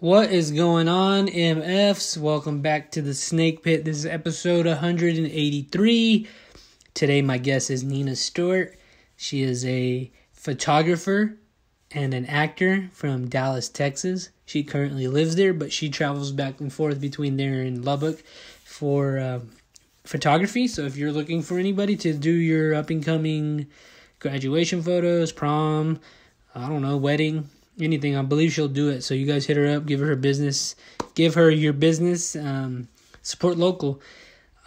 What is going on, MFs? Welcome back to the Snake Pit. This is episode 183. Today, my guest is Nina Stewart. She is a photographer and an actor from Dallas, Texas. She currently lives there, but she travels back and forth between there and Lubbock for photography. So if you're looking for anybody to do your up-and-coming graduation photos, prom, wedding, anything, I believe she'll do it. So you guys hit her up, give her your business, support local.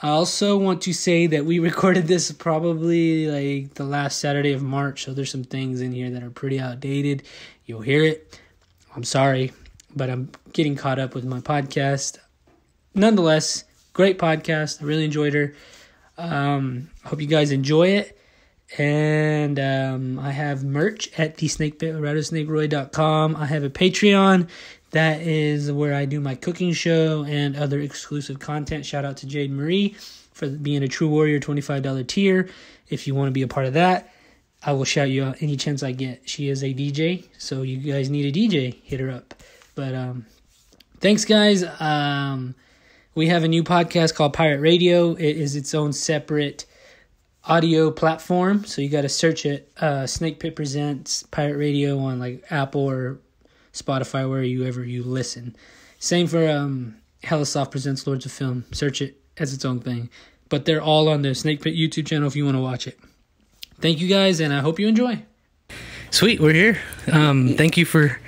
I also want to say that we recorded this probably like the last Saturday of March, so there's some things in here that are pretty outdated. You'll hear it. I'm sorry, but I'm getting caught up with my podcast. Nonetheless, great podcast. I really enjoyed her. Hope you guys enjoy it. And I have merch at thesnakepit.rattlesnakeroy.com. I have a Patreon. That is where I do my cooking show and other exclusive content. Shout out to Jade Marie for being a True Warrior $25 tier. If you want to be a part of that, I will shout you out any chance I get. She is a DJ, so you guys need a DJ, hit her up. But thanks, guys. We have a new podcast called Pirate Radio. It is its own separate audio platform, so you got to search it. Snake Pit Presents Pirate Radio on like Apple or Spotify, wherever you listen. Same for Hella Soft Presents Lords of Film. Search it as its own thing. But they're all on the Snake Pit YouTube channel if you want to watch it. Thank you guys, and I hope you enjoy. Sweet, we're here. Thank you for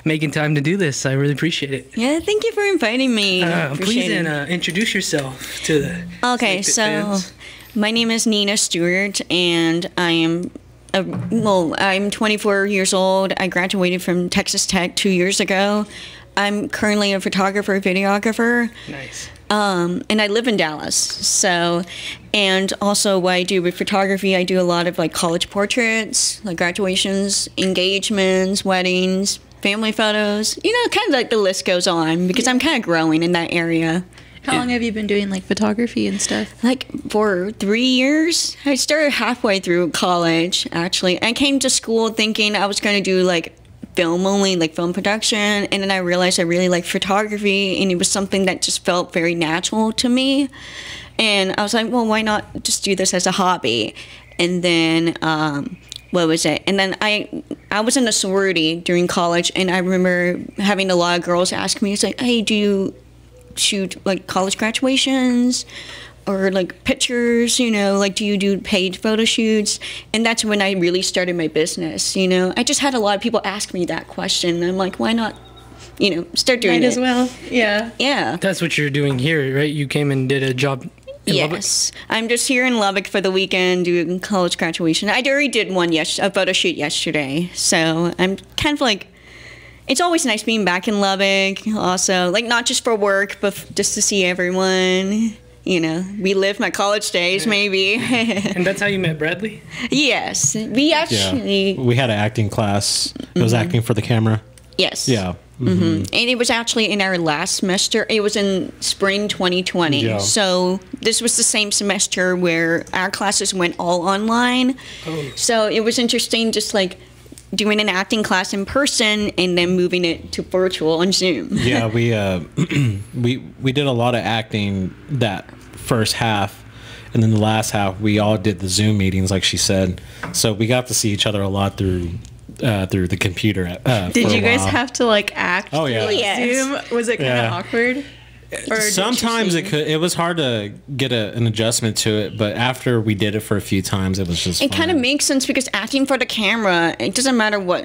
making time to do this. I really appreciate it. Yeah, thank you for inviting me. Please introduce yourself to the Okay, Snake Pit so fans. My name is Nina Stewart, and I am I'm 24 years old. I graduated from Texas Tech 2 years ago. I'm currently a photographer, videographer. Nice. And I live in Dallas. So, and also what I do with photography, I do a lot of like college portraits, like graduations, engagements, weddings, family photos. You know, kind of like the list goes on because I'm kind of growing in that area. How long have you been doing like photography and stuff? Like for 3 years. I started halfway through college, actually. I came to school thinking I was going to do like film only, like film production. And then I realized I really like photography, and it was something that just felt very natural to me. And I was like, well, why not just do this as a hobby? And then, what was it? And then I was in a sorority during college, and I remember having a lot of girls ask me, it's like, hey, do you shoot like college graduations or like pictures, you know, like do you do paid photo shoots? And that's when I really started my business, you know. I just had a lot of people ask me that question, and I'm like, why not, you know, start doing Might it as well. Yeah. That's what you're doing here, right? You came and did a job in Lubbock? Yes, I'm just here in Lubbock for the weekend doing college graduation. I already did a photo shoot yesterday, so I'm kind of like, it's always nice being back in Lubbock, also, like, not just for work, but just to see everyone, you know, relive my college days, maybe. And that's how you met Bradley? Yes, we actually... Yeah. We had an acting class. It was acting for the camera. Yes. Yeah. And it was actually in our last semester. It was in spring 2020. Yeah. So this was the same semester where our classes went all online. Oh. So it was interesting just, like, doing an acting class in person and then moving it to virtual on Zoom. Yeah, we did a lot of acting that first half, and then the last half we all did the Zoom meetings, like she said. So we got to see each other a lot through the computer. Did you guys have to like act? Oh yeah. Like, Yes. Zoom? Was it kind of awkward? Or did you Sometimes see- it was hard to get an adjustment to it, but after we did it for a few times, it was just It fun. kind of makes sense because acting for the camera, it doesn't matter what.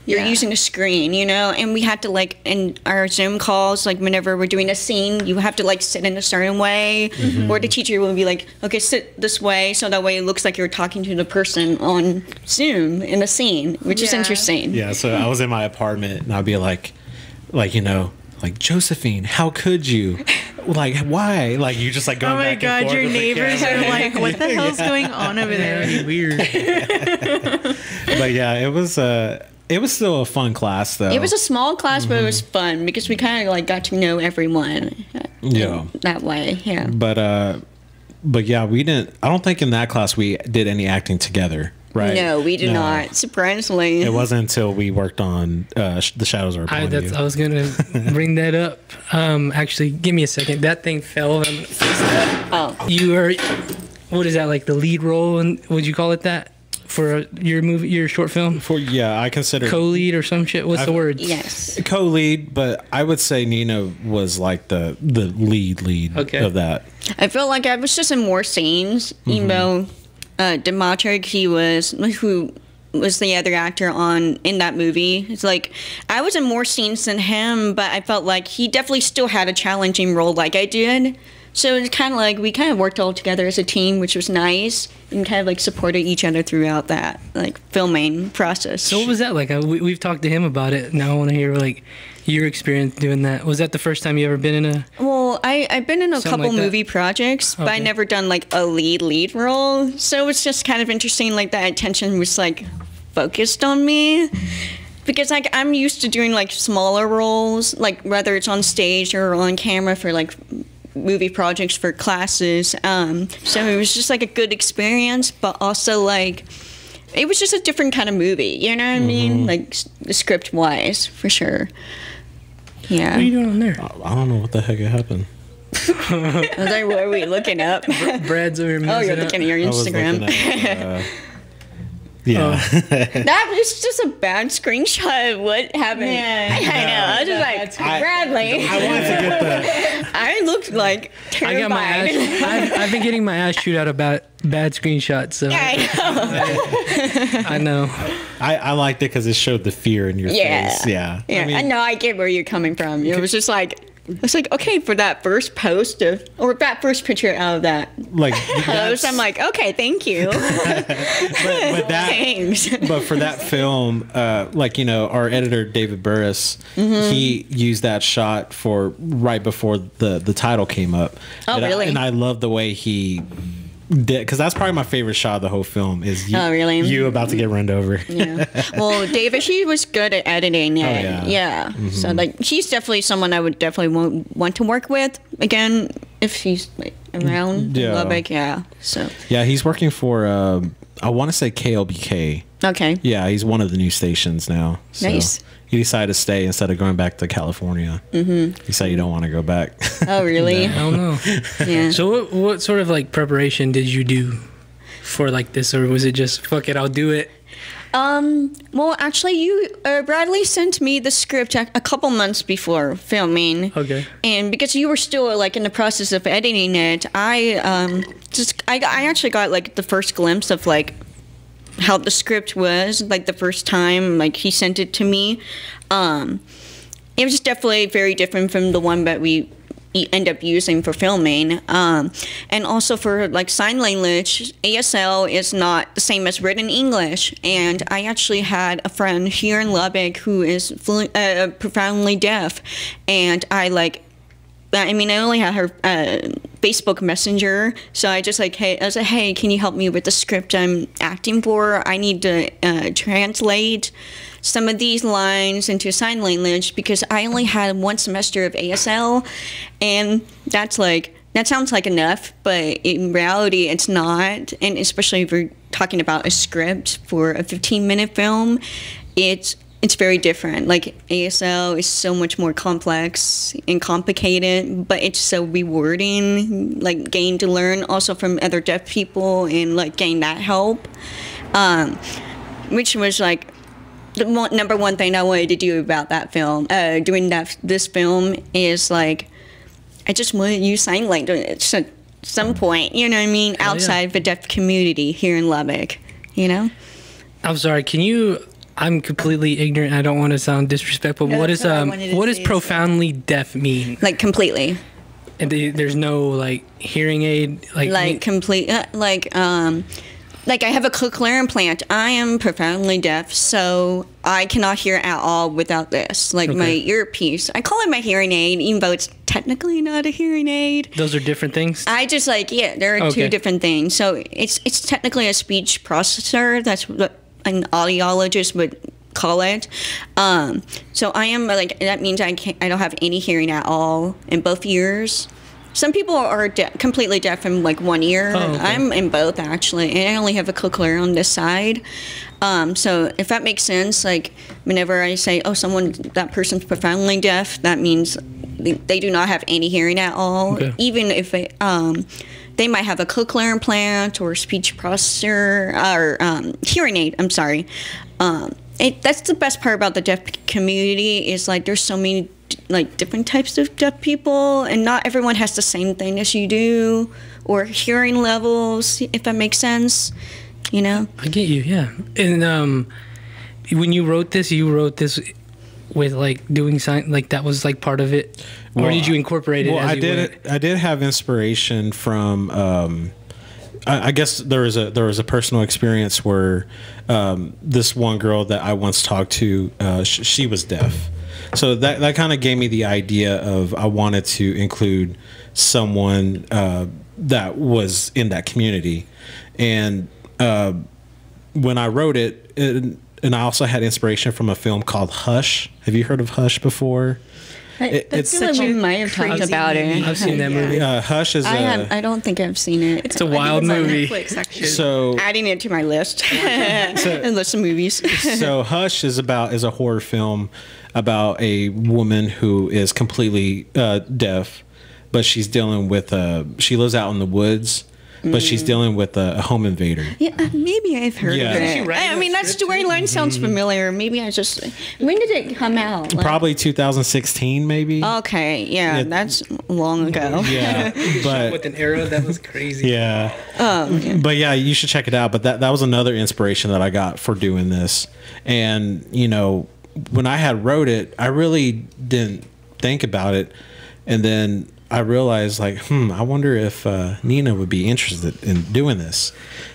You're Yeah. using a screen, you know, and we had to, like, in our Zoom calls, like, whenever we're doing a scene, you have to, like, sit in a certain way, or the teacher will be like, okay, sit this way, so that way it looks like you're talking to the person on Zoom in a scene, which is Yeah. interesting. Yeah, so I was in my apartment, and I'd be like, you know, like, Josephine, how could you? Like, why? Like, you just like going Oh my back and God, forth your with the neighbors are camera. like, what the hell's going on over there? Very weird. But yeah, it was still a fun class though. It was a small class, but it was fun because we kind of, like, got to know everyone Yeah. that way, yeah. But yeah, I don't think in that class we did any acting together. right? No, we did not. Surprisingly, It wasn't until we worked on The Shadows Are Upon You. I was gonna bring that up. Actually, give me a second. That thing fell. I'm gonna fix that. Oh. You are. What is that, like the lead role? And would you call it that for your movie, your short film? I consider Co-lead or some shit. What's the word? Yes. co-lead, but I would say Nina was like the lead Okay. of that. I felt like I was just in more scenes, even though Demetric, who was the other actor in that movie. It's like I was in more scenes than him, but I felt like he definitely still had a challenging role like I did. So it's kind of like we kind of worked all together as a team, which was nice, and kind of like supported each other throughout that like filming process. So what was that like? We've talked to him about it. Now I want to hear like your experience doing that. Was that the first time you ever been in a? Well, I've been in a Something couple like that? movie projects, but I Okay. never done like a lead role. So it's just kind of interesting. Like that attention was like focused on me. Because like I'm used to doing like smaller roles, like whether it's on stage or on camera for like movie projects for classes. So it was just like a good experience, but also like it was just a different kind of movie. You know what I mean? Like script wise, for sure. Yeah. What are you doing on there? I don't know what the heck happened. I was like, what are we looking up? Brad's over here. Oh, you're messing up. looking at your I was Instagram. looking at, yeah. That was just a bad screenshot of what happened. Yeah. I know. I was just like, Bradley. I wanted to get the. I looked like I got my terrified. ass. I've been getting my ass chewed out about bad screenshots. So I know. I know. I liked it because it showed the fear in your Yeah. face. Yeah. Yeah, I mean, I know. I get where you're coming from. It was just like, it's like, okay, for that first post or that first picture out of that like post, that's- I'm like, okay, thank you. but that Thanks. but for that film, like, you know, our editor David Burris, he used that shot for right before the title came up. Oh, and really? and I love the way he did, because that's probably my favorite shot of the whole film is you, Oh, really? you about to get run over. Yeah. Well, David, he was good at editing it. yeah. Yeah. So like, he's definitely someone I would definitely want to work with again if he's like around Yeah. Lubbock. Yeah. So Yeah, he's working for I want to say KLBK. okay. Yeah, he's one of the new stations now. So Nice. He decided to stay instead of going back to California. He said you don't want to go back. Oh, really? I don't know. Yeah. So what sort of like preparation did you do for like this, or was it just fuck it, I'll do it? Well, actually, Bradley sent me the script a couple months before filming. Okay. And because you were still like in the process of editing it, I actually got like the first glimpse of like how the script was like the first time like he sent it to me. It was definitely very different from the one that we end up using for filming, and also for like sign language, ASL is not the same as written English. And I actually had a friend here in Lubbock who is profoundly deaf, and I only had her Facebook Messenger, so I just like, I was like, hey, can you help me with the script I'm acting for? I need to translate some of these lines into sign language because I only had one semester of ASL, and that sounds like enough, but in reality, it's not. And especially if we're talking about a script for a 15-minute film, it's very different. Like ASL is so much more complex and complicated, but it's so rewarding, like getting to learn also from other deaf people and like getting that help, which was like the number one thing I wanted to do about that film, doing this film is like, I just want to use sign language at some point, you know what I mean, outside of the deaf community here in Lubbock, you know? I'm sorry, I'm completely ignorant. I don't want to sound disrespectful, but No, what that's is what I wanted to what does say, profoundly deaf mean? Like completely. And there's no like hearing aid, Like complete, like I have a cochlear implant. I am profoundly deaf, so I cannot hear at all without this. Like my earpiece. I call it my hearing aid, even though it's technically not a hearing aid. Those are different things. I just there are two different things. So it's technically a speech processor. That's what an audiologist would call it. So I am like, that means I don't have any hearing at all in both ears. some people are completely deaf in like one ear. Oh, okay. I'm in both actually, and I only have a cochlear on this side. So if that makes sense, like whenever I say, "Oh, that person's profoundly deaf," that means they do not have any hearing at all. Okay. Even if they might have a cochlear implant or speech processor or hearing aid. I'm sorry. That's the best part about the deaf community is like there's so many like different types of deaf people, and not everyone has the same thing as you do, or hearing levels, if that makes sense. You know. I get you, yeah. And when you wrote this with like doing sign, like that was like part of it, or did you incorporate it? Well, as I you did went? it. I did have inspiration from. I guess there was a personal experience where this one girl that I once talked to, she was deaf, so that kind of gave me the idea of I wanted to include someone that was in that community, and when I wrote it, and I also had inspiration from a film called Hush. Have you heard of Hush before? That's such We a might have talked crazy about it. I've seen that movie. Hush is I don't think I've seen it. It's a wild movie. Netflix, actually. so Adding it to my list. And list of movies. so Hush is a horror film about a woman who is completely deaf, but she's dealing with she lives out in the woods, but she's dealing with a home invader. Yeah, maybe I've heard Yeah. of Did she it. write I that mean, that script too? storyline sounds familiar. Maybe I just. When did it come out? Like- Probably 2016, maybe. Okay, yeah, that's long ago. Yeah, but With an arrow, that was crazy. yeah. But yeah, you should check it out. But that was another inspiration that I got for doing this. And you know, when I had wrote it, I really didn't think about it, and then I realized like, I wonder if Nina would be interested in doing this,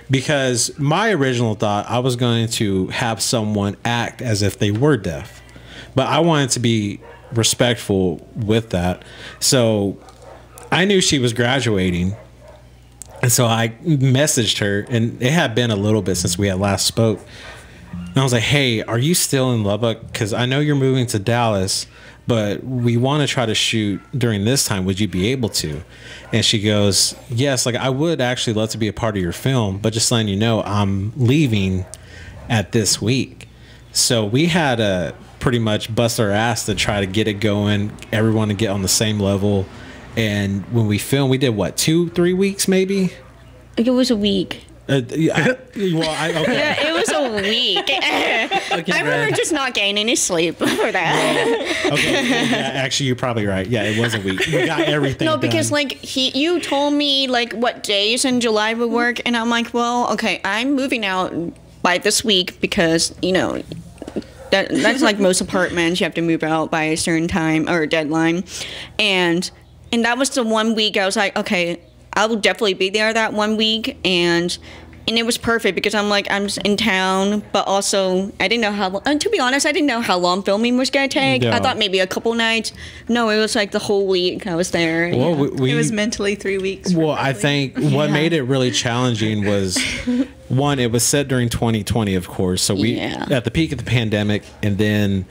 because my original thought I was going to have someone act as if they were deaf, but I wanted to be respectful with that. So I knew she was graduating, and so I messaged her, and it had been a little bit since we had last spoke. And I was like, "Hey, are you still in Lubbock? Because I know you're moving to Dallas, but we want to try to shoot during this time. Would you be able to?" And she goes, "Yes, like I would actually love to be a part of your film, but just letting you know, I'm leaving at this week." So we had to pretty much bust our ass to try to get it going, everyone to get on the same level. And when we filmed, we did what, 2-3 weeks maybe? It was a week. Okay. Yeah, it was a week. I remember just not getting any sleep for that. Okay. Yeah, actually, you're probably right. Yeah, it was a week. We got everything. No, because done. like you told me like what days in July would work, and I'm like, well, okay, I'm moving out by this week because you know that's like most apartments, you have to move out by a certain time or deadline, and that was the 1 week I was like, okay, I will definitely be there that 1 week, and it was perfect because I'm like, I'm just in town, but also I didn't know how long, and to be honest, I didn't know how long filming was going to take. Yeah. I thought maybe a couple nights. No, it was like the whole week I was there. Well, Yeah. It was mentally 3 weeks. Well, I probably. think what made it really challenging was one, it was set during 2020, of course. So we at the peak of the pandemic, and then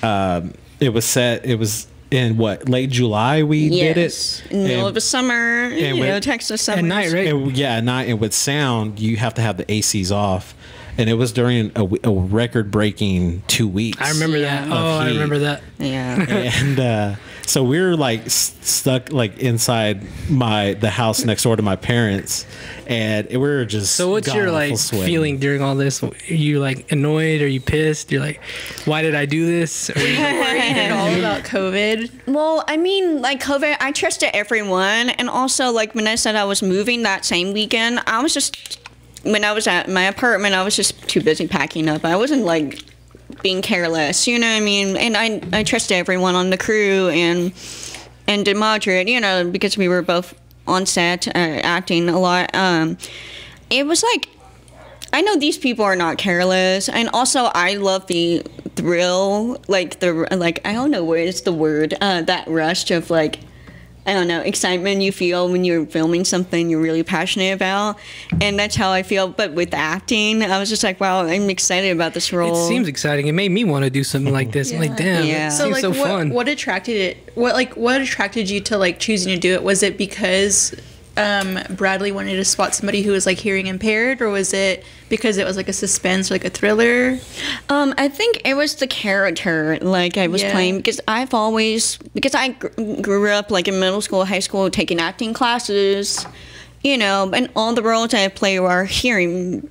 it was in late July we did it. In the middle of the summer, Texas summer. At night, right? At night, and with sound, you have to have the ACs off. And it was during a record-breaking 2 weeks. I remember that. Oh, I remember that. Yeah. And so we were like stuck like inside the house next door to my parents, and we were just. So what's your like feeling during all this? Are you like annoyed? Are you pissed? You're like, why did I do this? Or worried at all about COVID. Well, I mean, like COVID, I trusted everyone. And also, like, when I said I was moving that same weekend, when I was at my apartment, I was just too busy packing up. I wasn't, like, being careless, you know what I mean? And I trusted everyone on the crew and Demadrid, you know, because we were both on set acting a lot. It was like, I know these people are not careless, and also I love the thrill, like I don't know what is the word, that rush of like I don't know, excitement you feel when you're filming something you're really passionate about. And that's how I feel. But with acting, I was just like, wow, I'm excited about this role. It seems exciting. It made me want to do something like this. I'm like, damn, Yeah. it So seems like, so fun. what attracted it? What attracted you to like choosing to do it? Was it because Bradley wanted to spot somebody who was like hearing impaired, or was it because it was like a suspense, like a thriller? I think it was the character like I was Yeah. playing because I grew up like in middle school, high school, taking acting classes, and all the roles I play were hearing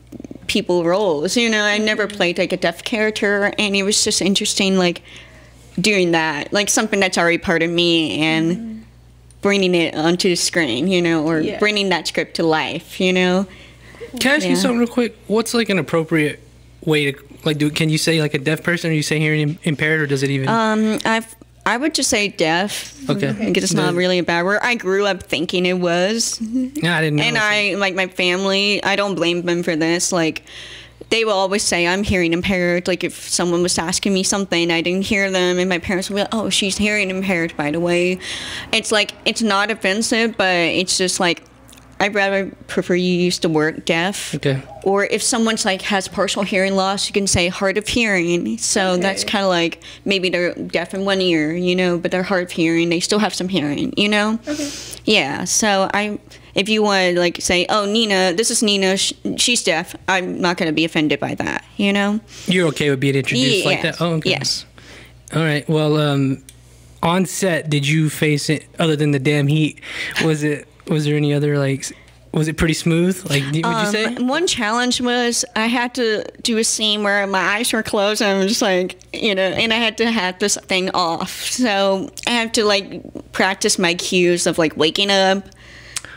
people roles. I never played like a deaf character, and it was just interesting like doing that, like something that's already part of me and bringing it onto the screen, or Yeah. bringing that script to life, Can I ask you Yeah. something real quick? What's like an appropriate way to like do? Can you say like a deaf person, or you say hearing impaired, or does it even? I would just say deaf. Okay. Because it's not really a bad word. I grew up thinking it was. Yeah, I didn't know. And I, like my family, I don't blame them for this. Like, they will always say I'm hearing impaired. Like, if someone was asking me something, I didn't hear them, and my parents would be like, oh, she's hearing impaired, by the way. It's like, it's not offensive, but it's just like, I'd rather prefer you use the word deaf. Okay. Or if someone's like has partial hearing loss, you can say hard of hearing. So that's kind of like maybe they're deaf in one ear, but they're hard of hearing. They still have some hearing, Okay. Yeah. So if you want to like say, oh, Nina, this is Nina, she's deaf, I'm not going to be offended by that, You're okay with being introduced like Yes. that? Oh, okay. Yes. All right. Well, on set, did you face it other than the damn heat? Was there any other was it pretty smooth? Like, would you say? One challenge was I had to do a scene where my eyes were closed and I'm just like, and I had to have this thing off. So I have to like practice my cues of like waking up,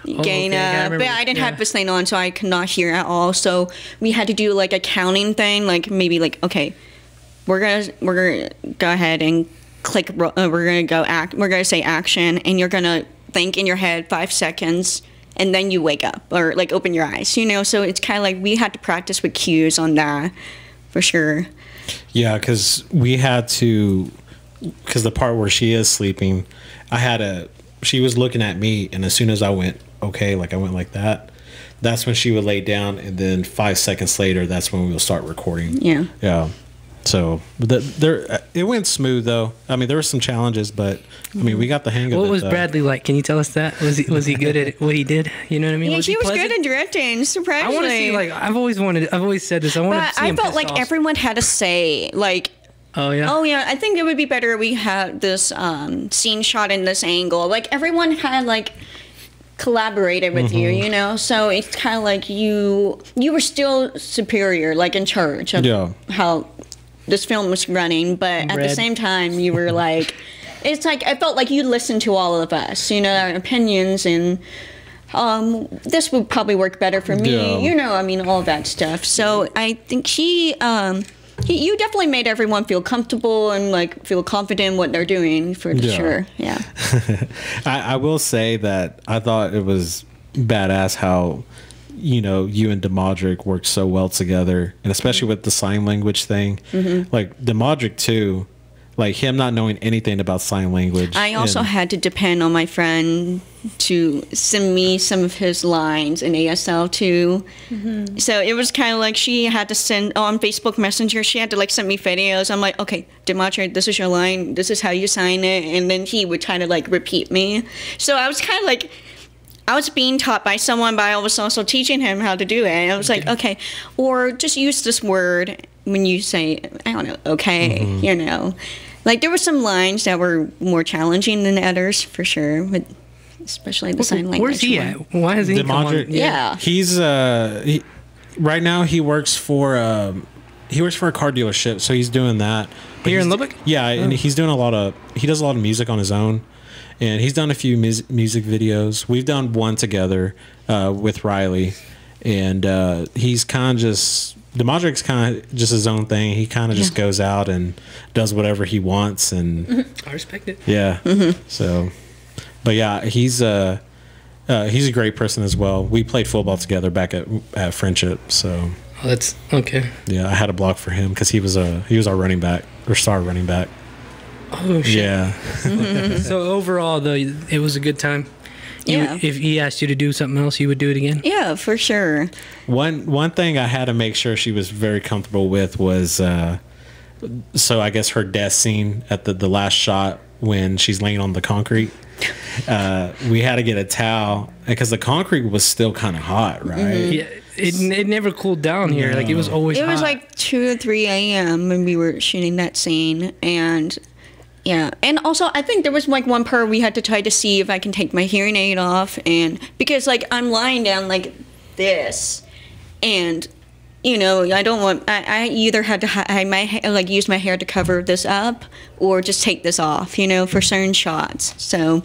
getting okay. Yeah, I up. remember. But I didn't Yeah. have this thing on, so I could not hear at all. So we had to do like a counting thing, like maybe like, okay, we're gonna go ahead and click. We're gonna go act. We're gonna say action, and you're gonna think in your head 5 seconds. And then you wake up or like open your eyes, So it's kind of like we had to practice with cues on that for sure. Yeah, because we had to, because the part where she is sleeping, she was looking at me, and as soon as I went, okay, like I went like that, that's when she would lay down, and then 5 seconds later, that's when we would start recording. Yeah. Yeah. So it went smooth though. I mean, there were some challenges, but I mean, we got the hang of it. What was though. Bradley like? Can you tell us that? Was he good at what he did? You know what I mean? Yeah, he was pleasant? good at directing, surprisingly. I want to see I've always said this. I want to But see I him felt pissed like off. everyone had to say, like, Oh yeah. oh yeah, I think it would be better if we had this scene shot in this angle. Like everyone had like collaborated with you, So it's kind of like you were still superior, like in charge of how this film was running, but at the same time you were like, it's like I felt like you listened to all of us, our opinions, and this would probably work better for me, I mean, all that stuff. So I think you definitely made everyone feel comfortable and like feel confident in what they're doing for sure. Yeah. I will say that I thought it was badass how you and Demodric worked so well together, and especially with the sign language thing. Like Demodric too, like him not knowing anything about sign language. I also had to depend on my friend to send me some of his lines in ASL too. So it was kind of like she had to send on Facebook Messenger. She had to like send me videos. I'm like, okay, Demetri, this is your line. This is how you sign it, and then he would try to like repeat me. So I was kind of like, I was being taught by someone, but I was also teaching him how to do it. And I was like, okay, or just use this word when you say, I don't know, okay, Like there were some lines that were more challenging than others for sure, but especially the sign language. Where's he one. at? Why has he come on? Demodric, Yeah. He's right now he works for a car dealership, so he's doing that. But Here in he's- Lubbock? Yeah, and he does a lot of music on his own. And he's done a few music videos. We've done one together with Riley, and he's kind of just Demodric's kind of just his own thing. He kind of just goes out and does whatever he wants, and I respect it. yeah. So, but yeah, he's a great person as well. We played football together back at Friendship, so Oh, that's okay. yeah, I had a block for him because he was our running back or star running back. Oh shit. Yeah. So overall, though, it was a good time. Yeah. If he asked you to do something else, you would do it again? Yeah, for sure. One thing I had to make sure she was very comfortable with was, so I guess her death scene at the last shot when she's laying on the concrete. We had to get a towel because the concrete was still kind of hot, right? Yeah. It never cooled down here. Like, it was always It was hot. like 2 or 3 a.m. when we were shooting that scene, and yeah, and also I think there was like one part we had to try to see if I can take my hearing aid off, and because like I'm lying down like this, and you know I don't want I either had to hide my like use my hair to cover this up or just take this off, you know, for certain shots. So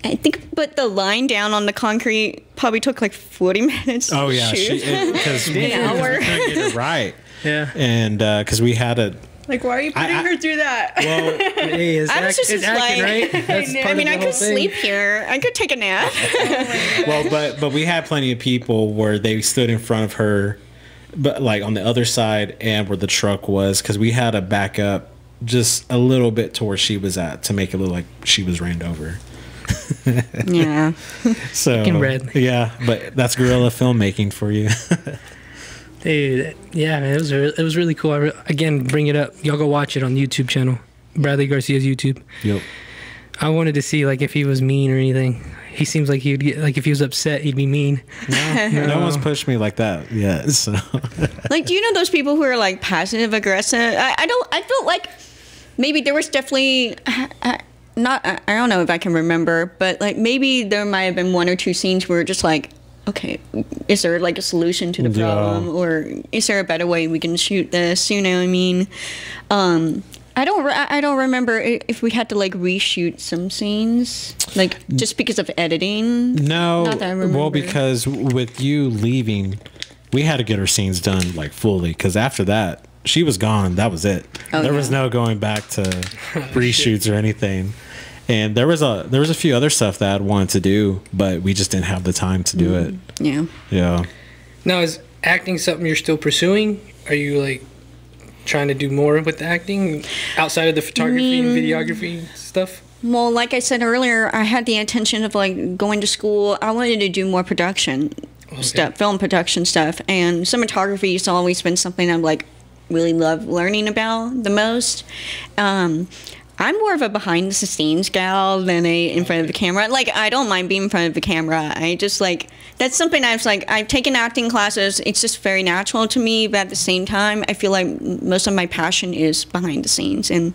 I think, but the lying down on the concrete probably took like 40 minutes. Oh yeah, shoot. because we An hour. couldn't get it right. Yeah. And because we had a Like, why are you putting her through that? Well, hey, it's, I was just it's acting, like- right? That's know. part I mean, of I the whole could thing. sleep here. I could take a nap. well, but we had plenty of people where they stood in front of her, but like on the other side and where the truck was, because we had to back up just a little bit to where she was at to make it look like she was ran over. Yeah. So Fucking Bradley. yeah, but that's guerrilla filmmaking for you. Dude, yeah, man, it was really cool. Again, bring it up. Y'all go watch it on the YouTube channel, Bradley Garcia's YouTube. Yep. I wanted to see like if he was mean or anything. He seems like he'd get like if he was upset, he'd be mean. No one's pushed me like that yet. So Like, do you know those people who are like passive aggressive? I felt like maybe there was definitely not. I don't know if I can remember, but like maybe there might have been 1 or 2 scenes where just like, okay, is there like a solution to the Yeah. problem, or is there a better way we can shoot this? You know what I mean? I don't remember if we had to like reshoot some scenes, like just because of editing. no, Not that I remember. well, because with you leaving, we had to get her scenes done like fully. Because after that, she was gone. That was it. Oh, there was yeah. no going back to reshoots or anything. And there was a few other stuff that I wanted to do, but we just didn't have the time to do it. Yeah. Yeah. Now, is acting something you're still pursuing? Are you like trying to do more with the acting outside of the photography and videography stuff? Well, like I said earlier, I had the intention of like going to school. I wanted to do more production stuff, film production stuff, and cinematography has always been something I'm like really love learning about the most. I'm more of a behind the scenes gal than a in front of the camera. Like, I don't mind being in front of the camera. I just like, that's something I've taken acting classes. It's just very natural to me, but at the same time, I feel like most of my passion is behind the scenes and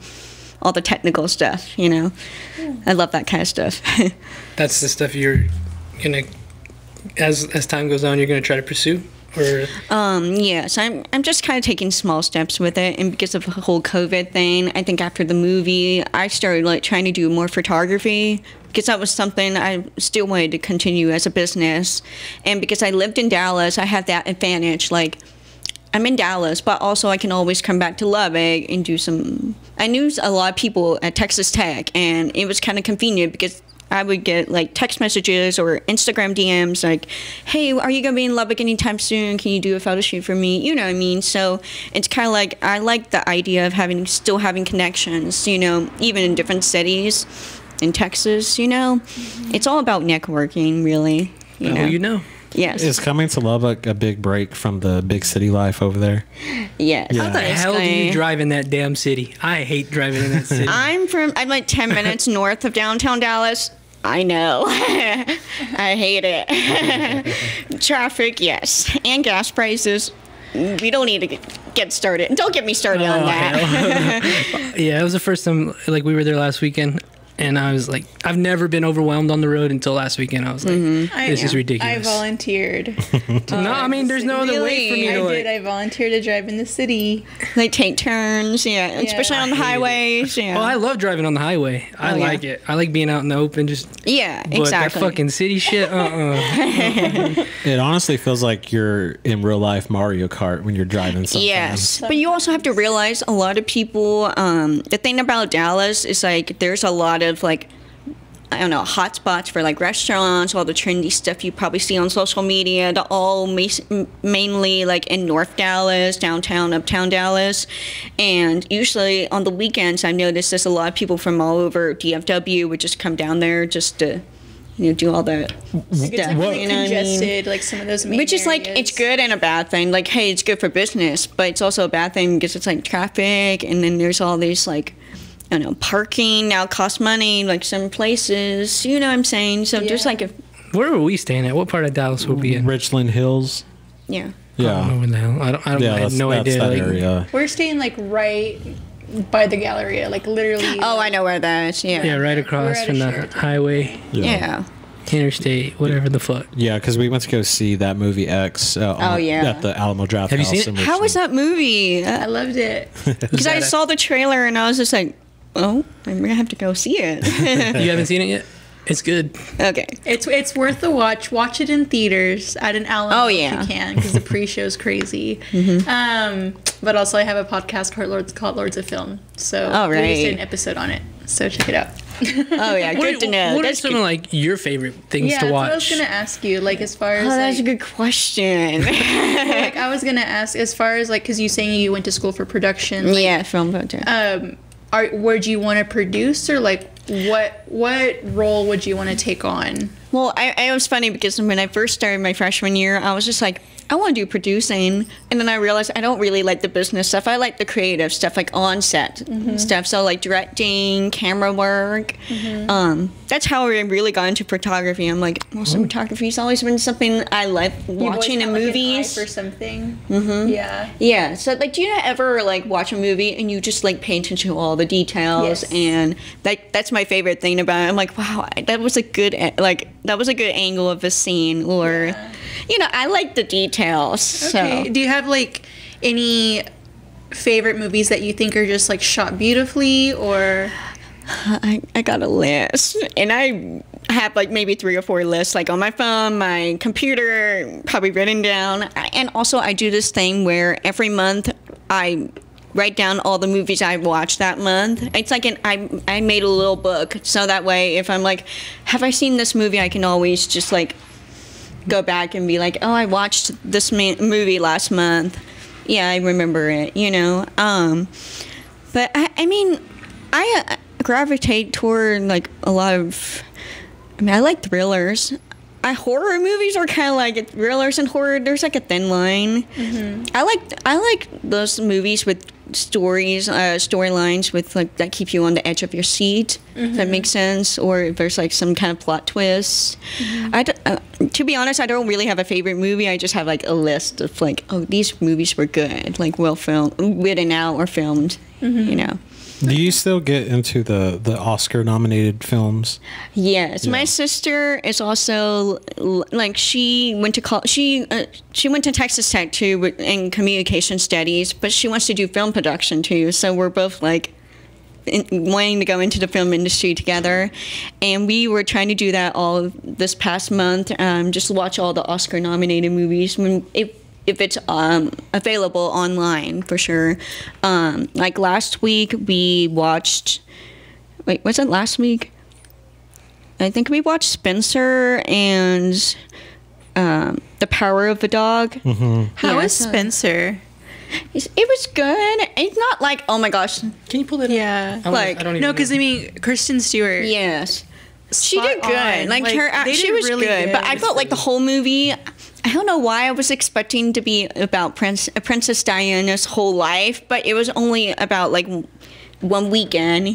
all the technical stuff, you know. I love that kind of stuff. That's the stuff you're gonna, as time goes on, you're gonna try to pursue, or Yes, I'm just kind of taking small steps with it, and because of the whole COVID thing, I think after the movie, I started like trying to do more photography because that was something I still wanted to continue as a business, and because I lived in Dallas, I had that advantage. Like, I'm in Dallas, but also I can always come back to Lubbock and do some. I knew a lot of people at Texas Tech, and it was kind of convenient because I would get like text messages or Instagram DMs like, hey, are you going to be in Lubbock anytime soon? Can you do a photo shoot for me? You know what I mean? So it's kind of like, I like the idea of still having connections, you know, even in different cities in Texas, you know. It's all about networking, really. you know. Yes. Is coming to Lubbock a big break from the big city life over there? Yes. Yeah. How the hell do you Basically. drive in that damn city? I hate driving in that city. I'm like 10 minutes north of downtown Dallas. I know. I hate it. Traffic, yes. And gas prices. We don't need to get started. Don't get me started on that. Yeah, it was the first time, like, we were there last weekend, and I was like, I've never been overwhelmed on the road until last weekend. I was like, this is I ridiculous. volunteered. No, I mean, there's no other way for me to, like, I volunteered to drive in the city. Like take turns, yeah. Especially on the I hate it. highways, yeah. Oh, I love driving on the highway. I Oh, yeah. like it. I like being out in the open, just, Yeah, but exactly. that fucking city shit, It honestly feels like you're in real life Mario Kart when you're driving sometimes. Yes, but you also have to realize a lot of people. The thing about Dallas is like there's a lot of like I don't know, hotspots for like restaurants, all the trendy stuff you probably see on social media. They're all mainly like in North Dallas, downtown, uptown Dallas. And usually on the weekends, I've noticed there's a lot of people from all over DFW would just come down there just to, do all the It's like really congested, like some of those main which is like, areas. it's good and a bad thing. Like, hey, it's good for business, but it's also a bad thing because it's like traffic, and then there's all these like, I don't know, parking now costs money, like some places, you know what I'm saying? So just like, Where were we staying at? What part of Dallas would be in? Richland Hills. yeah. I don't know Yeah. where the hell. I have no idea. That Like, area. We're staying like right by the Galleria, like literally. Oh, I know where that is, yeah, right We're across at from a the Sheraton. highway, Yeah. interstate, whatever the fuck. Yeah, because we went to go see that movie X. At the Alamo Draft Have you House. seen it? in How was Richmond. that movie? I loved it. Because I saw the trailer and I was just like, oh, I'm going to have to go see it. You haven't seen it yet? It's good. Okay. It's worth the watch. Watch it in theaters at an Alamo Oh, if yeah. you can, because the pre-show's crazy. But also I have a podcast called Lords of Film. So Oh, we just right. did an episode on it. So check it out. Oh, yeah. Good to know. What are That's some good. of like your favorite things Yeah, to that's watch? what I was gonna ask you. Like as far as Oh, that's a like, good question. like I was gonna ask as far as like because you saying you went to school for production. Like, Yeah, film project. would you want to produce or like what role would you want to take on? Well, it was funny because when I first started my freshman year, I was just like, I want to do producing. And then I realized I don't really like the business stuff. I like the creative stuff, like on set stuff. So like directing, camera work. That's how I really got into photography. I'm like, well, cinematography's always been something I like watching in movies. For something. Yeah. Yeah. So like, do you ever like watch a movie and you just like pay attention to all the details? Yes. And that's my favorite thing about it. I'm like, wow, that was a good angle of a scene, or I like the details. Okay. So Do you have like any favorite movies that you think are just like shot beautifully or? I got a list, and I have like maybe 3 or 4 lists, like on my phone, my computer, probably written down. And also I do this thing where every month I write down all the movies I watched that month. It's like I made a little book, so that way if I'm like, have I seen this movie, I can always just like go back and be like, oh, I watched this movie last month. Yeah, I remember it, But I mean, I gravitate toward like a lot of, I like thrillers. Horror movies are kind of like thrillers and horror. There's like a thin line. I like those movies with storylines with like that keep you on the edge of your seat. If that makes sense, or if there's like some kind of plot twist. To be honest, I don't really have a favorite movie. I just have like a list of like, oh, these movies were good, like well filmed, written out or filmed. Do you still get into the Oscar-nominated films? Yes, Yeah. my sister is also like she went to she went to Texas Tech too in communication studies, but she wants to do film production too. So we're both like wanting to go into the film industry together, and we were trying to do that all this past month. Just watch all the Oscar-nominated movies if it's available online, for sure. Like last week we watched, was it last week? I think we watched Spencer and The Power of the Dog. How is Spencer? It was good. It's not like, oh my gosh. Can you pull that up? Yeah. Like, I don't even No, know. because I mean, Kristen Stewart. Yes. She Spot did good. on. Like, they she did was really good. But I felt like the whole movie, I don't know why I was expecting to be about Princess Diana's whole life, but it was only about like one weekend,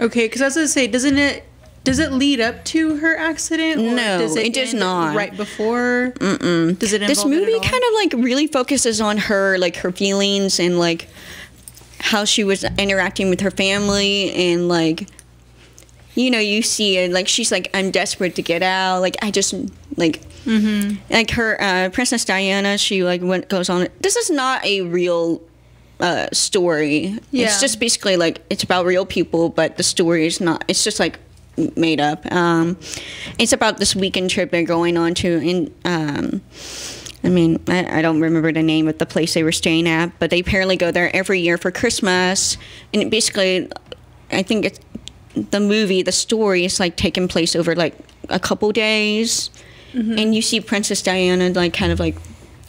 Okay, because I was gonna say, does it lead up to her accident? Or No, does it does end not. Right before? Does it involve This it movie at all? kind of like really focuses on her, like her feelings and like how she was interacting with her family, and like, you see it, like she's like, I'm desperate to get out, like I just like like her Princess Diana, she like goes on, this is not a real story. Yeah. It's just basically like it's about real people, but the story is not, it's just like made up. It's about this weekend trip they're going on to, and I don't remember the name of the place they were staying at, but they apparently go there every year for Christmas, and it basically, I think the movie, the story is like taking place over like a couple days, and you see Princess Diana like kind of like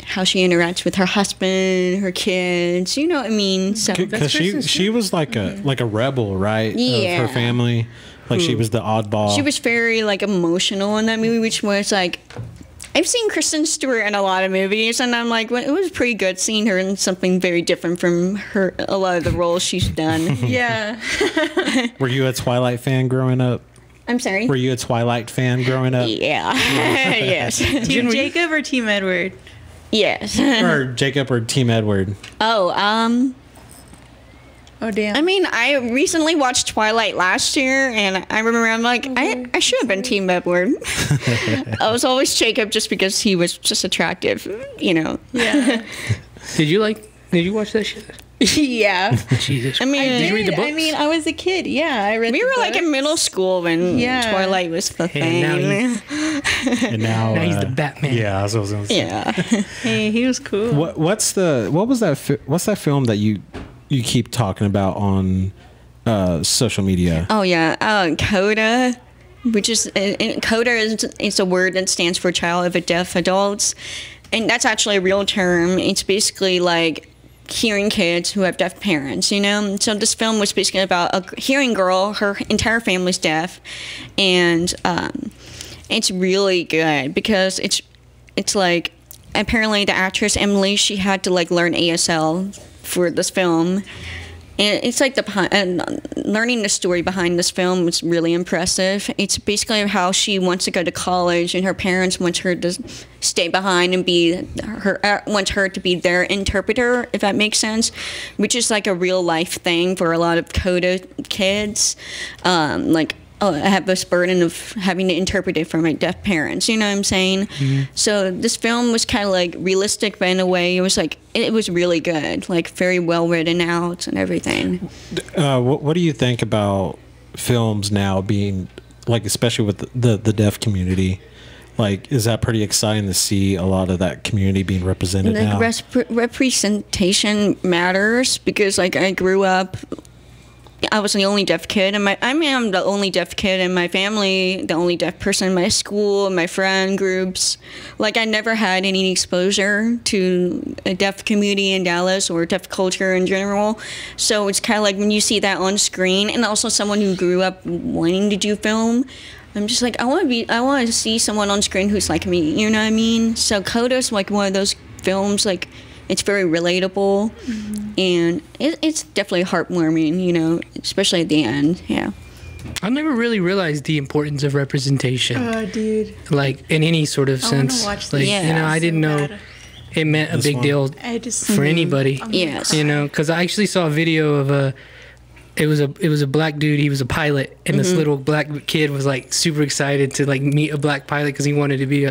how she interacts with her husband, her kids. You know what I mean? So Because she was like a rebel, right? Yeah. Of her family, like she was the oddball. she was very like emotional in that movie, which was like. I've seen Kristen Stewart in a lot of movies, and I'm like, well, it was pretty good seeing her in something very different from a lot of the roles she's done. Yeah. Were you a Twilight fan growing up? I'm sorry? Were you a Twilight fan growing up? Yeah. Yes. Team Jacob or Team Edward? Yes. Or Jacob or Team Edward? Oh, Oh, damn. I mean, I recently watched Twilight last year, and I remember I'm like, I should have been Team Edward. I was always Jacob just because he was just attractive, you know. Yeah. Did you watch that shit? Yeah. Jesus. I mean, Did you read the books? I mean, I was a kid. Yeah, I read we the were like in books. middle school when Yeah. Twilight was the And thing. And now, Now he's the Batman. Yeah, that's what I was gonna say. Yeah. Hey, he was cool. What's that film that you keep talking about on social media? Oh yeah, CODA, which is CODA is a word that stands for Child of Deaf Adults, and that's actually a real term. It's basically like hearing kids who have deaf parents, you know. So this film was basically about a hearing girl. Her entire family's deaf, and it's really good because it's like apparently the actress Emily, she had to like learn ASL for this film. And it's like learning the story behind this film was really impressive. It's basically how she wants to go to college, and her parents want her to stay behind and want her to be their interpreter, if that makes sense, which is like a real life thing for a lot of CODA kids. I have this burden of having to interpret it for my deaf parents. You know what I'm saying? Mm-hmm. So this film was kind of like realistic, but in a way, it was like it was really good, like very well written out and everything. What do you think about films now being like, especially with the deaf community? Like, is that pretty exciting to see a lot of that community being represented now? Representation matters because, like, I grew up. I was the only deaf kid, and I'm the only deaf kid in my family, the only deaf person in my school, my friend groups. Like, I never had any exposure to a deaf community in Dallas or deaf culture in general. So it's kind of like when you see that on screen, and also someone who grew up wanting to do film, I'm just like, I want to see someone on screen who's like me. You know what I mean? So CODA's like one of those films, like, it's very relatable, and it's definitely heartwarming, you know, especially at the end. Yeah. I never really realized the importance of representation. Oh, dude. Like, in any sort of sense. watch Like, this. Yeah. you know, I didn't know it meant a big deal for anybody. Yes. You know, because I actually saw a video of it was a black dude. He was a pilot, and this little black kid was like super excited to like meet a black pilot because he wanted to be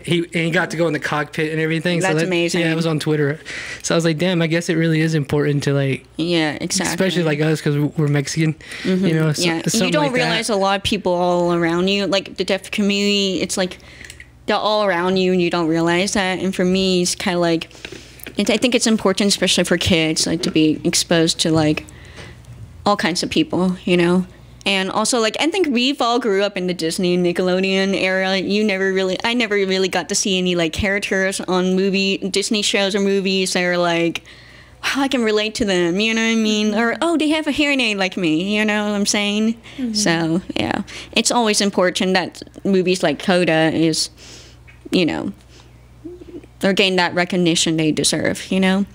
he got to go in the cockpit and everything. That's amazing. Yeah, it was on Twitter. So I was like, damn, I guess it really is important to like, Yeah, exactly. especially like us because we're Mexican. You know, Yeah, something you don't like realize that. a lot of people all around you, like the deaf community. It's like they're all around you, and you don't realize that. And for me, it's kind of like I think it's important, especially for kids, like to be exposed to like all kinds of people, you know. And also, like, I think we've all grew up in the Disney and Nickelodeon era. I never really got to see any like characters on Disney shows or movies that are like, oh, I can relate to them, you know what I mean? Or, oh, they have a hearing aid like me, you know what I'm saying? So, yeah. It's always important that movies like CODA is, you know, they're getting that recognition they deserve, you know?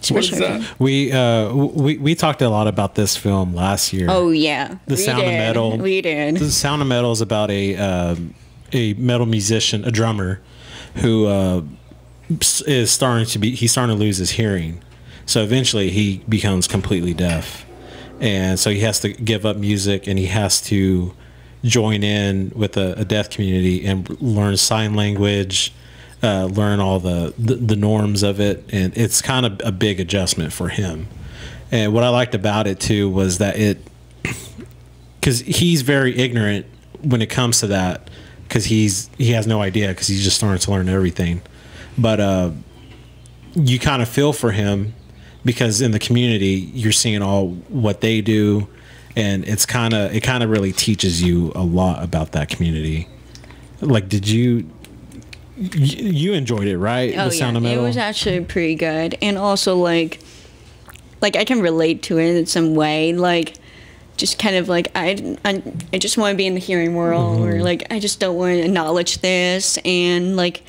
What is that? We talked a lot about this film last year. Oh, yeah. The Sound of Metal. We did. The Sound of Metal is about a metal musician, a drummer, who is starting to lose his hearing. So eventually he becomes completely deaf, and so he has to give up music, and he has to join in with a deaf community and learn sign language, learn all the norms of it, and it's kind of a big adjustment for him. And what I liked about it too was that because he's very ignorant when it comes to that, because he has no idea, because he's just starting to learn everything. But you kind of feel for him, because in the community you're seeing all what they do, and it kind of really teaches you a lot about that community. Like, did you enjoyed it, right? Oh, The Sound of yeah, it Metal? was actually pretty good. And also, like I can relate to it in some way. Like, just kind of like, I just want to be in the hearing world, or like, I just don't want to acknowledge this. And like,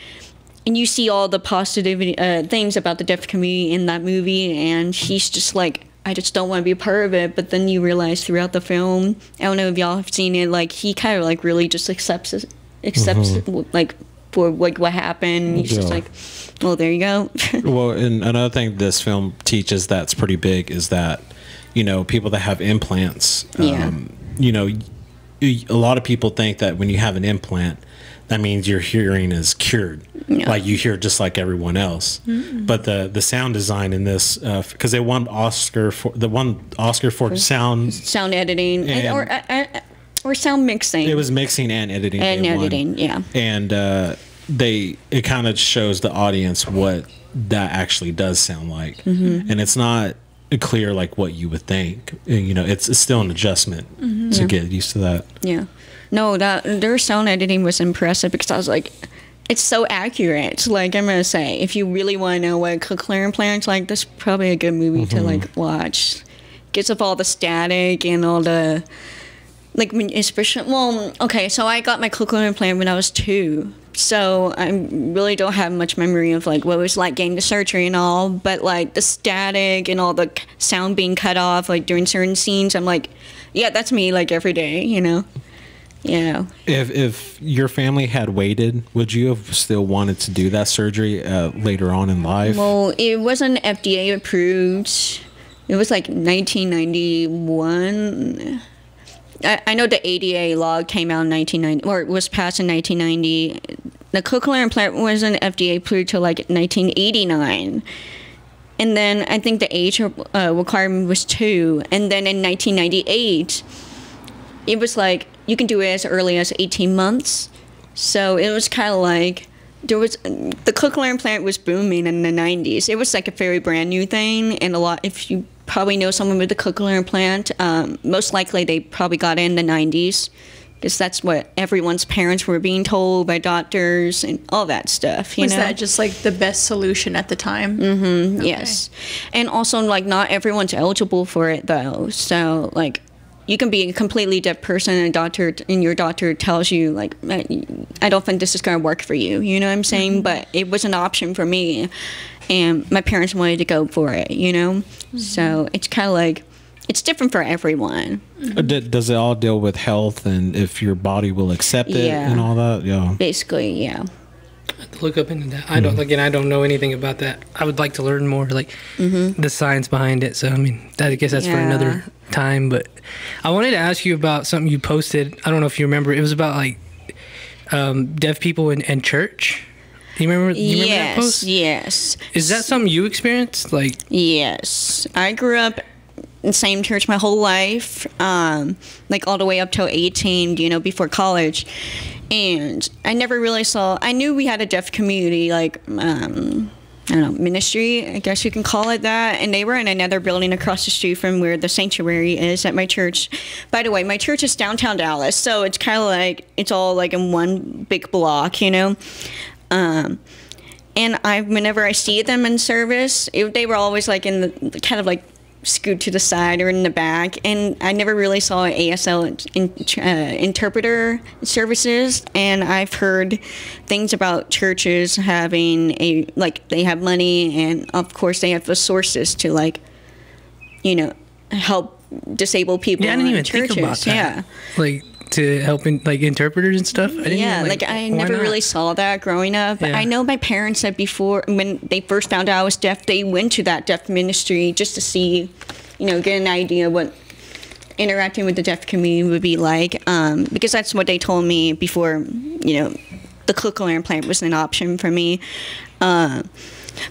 and you see all the positivity things about the deaf community in that movie, and she's just like, I just don't want to be a part of it. But then you realize throughout the film, I don't know if y'all have seen it, like, he kind of like really just accepts it, like, for like what happened. He's just like, well, there you go. Well, and another thing this film teaches that's pretty big is that, you know, people that have implants, you know, a lot of people think that when you have an implant, that means your hearing is cured. Yeah. Like, you hear just like everyone else. But the sound design in this, because they won Oscar for sound editing or sound mixing. It was mixing and editing. And editing, yeah. And it kind of shows the audience what that actually does sound like, and it's not clear like what you would think. You know, it's still an adjustment to get used to that. Yeah, no, their sound editing was impressive, because I was like, it's so accurate. Like, I'm gonna say, if you really want to know what cochlear implants like, this is probably a good movie to like watch. Gets up all the static and all the. Like, especially, well, okay, so I got my cochlear implant when I was 2, so I really don't have much memory of, like, what it was like getting the surgery and all, but, like, the static and all the sound being cut off, like, during certain scenes, I'm like, yeah, that's me, like, every day, you know? Yeah. If your family had waited, would you have still wanted to do that surgery later on in life? Well, it wasn't FDA approved. It was, like, 1991. I know the ADA law came out in 1990, or was passed in 1990. The cochlear implant wasn't FDA approved till like 1989. And then I think the age requirement was 2. And then in 1998, it was like, you can do it as early as 18 months. So it was kind of like, the cochlear implant was booming in the 90s. It was like a very brand new thing, and if you probably know someone with a cochlear implant, most likely they probably got it in the 90s, because that's what everyone's parents were being told by doctors and all that stuff. Was that just like the best solution at the time? Mm-hmm. Okay. Yes. And also, like, not everyone's eligible for it though. So like, you can be a completely deaf person, and your doctor tells you, like, I don't think this is going to work for you. You know what I'm saying? But it was an option for me, and my parents wanted to go for it, you know? So it's kind of like, it's different for everyone. Does it all deal with health and if your body will accept it and all that? Yeah. Basically, yeah. Look up into that. I don't know anything about that. I would like to learn more, like the science behind it. So I mean, I guess that's for another time. But I wanted to ask you about something you posted. I don't know if you remember. It was about like deaf people in church. You remember that post? Yes. Is that something you experienced? Like, yes, I grew up in the same church my whole life, like all the way up till 18, you know, before college. And I never really I knew we had a deaf community, like, I don't know, ministry, I guess you can call it that. And they were in another building across the street from where the sanctuary is at my church. By the way, my church is downtown Dallas, so it's kind of like, it's all like in one big block, you know? And whenever I see them in service, they were always like in the kind of like scoot to the side or in the back, and I never really saw ASL interpreter services. And I've heard things about churches having they have money, and of course they have the sources to, like, you know, help disabled people. Yeah, I didn't even churches. think about that. Yeah, like, to help interpreters and stuff. I never really saw that growing up. Yeah. I know my parents said before, when they first found out I was deaf, they went to that deaf ministry just to see, you know, get an idea what interacting with the deaf community would be like, because that's what they told me before, you know, the cochlear implant was an option for me. But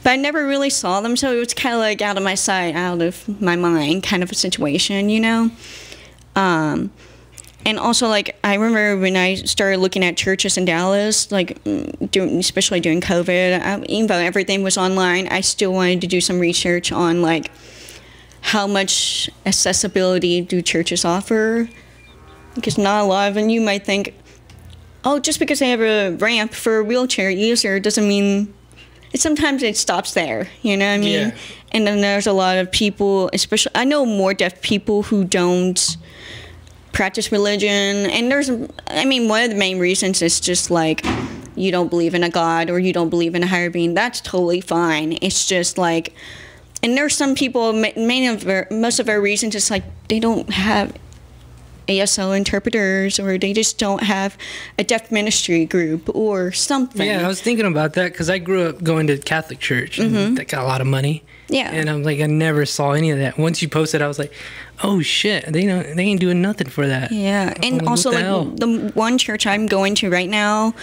I never really saw them, so it was kind of like out of my sight, out of my mind kind of a situation, you know? And also, like, I remember when I started looking at churches in Dallas, like, especially during COVID, even though everything was online, I still wanted to do some research on, like, how much accessibility do churches offer? Because not a lot of them, you might think, oh, just because they have a ramp for a wheelchair user doesn't mean... Sometimes it stops there, you know what I mean? Yeah. And then there's a lot of people, especially... I know more deaf people who don't practice religion. And there's... I mean, one of the main reasons is just like, you don't believe in a God or you don't believe in a higher being. That's totally fine. It's just like... And there's some people, most of our reasons, it's like they don't have ASL interpreters, or they just don't have a deaf ministry group or something. Yeah, I was thinking about that because I grew up going to Catholic church. And they got a lot of money. Yeah. And I'm like, I never saw any of that. Once you posted, I was like, oh shit, they ain't doing nothing for that. Yeah, and like, also what the hell? like the one church I'm going to right now,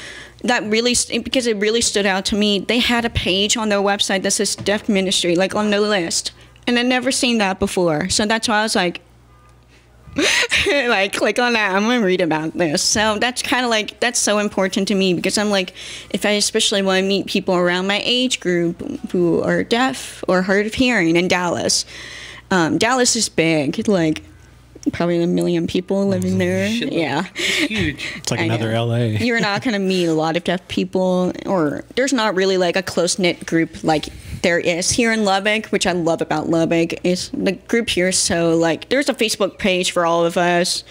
that really, because it really stood out to me, they had a page on their website that says deaf ministry, like on the list. And I'd never seen that before. So that's why I was like, like, click on that, I'm gonna read about this. So that's kind of like, that's so important to me, because I'm like, if I especially want to meet people around my age group who are deaf or hard of hearing in Dallas. Dallas is big, like probably 1 million people living there. Shit, Yeah. It's huge. It's like I another know. LA. You're not going to meet a lot of deaf people, or there's not really like a close-knit group like there is here in Lubbock, which I love about Lubbock. Is the group here is so like, there's a Facebook page for all of us,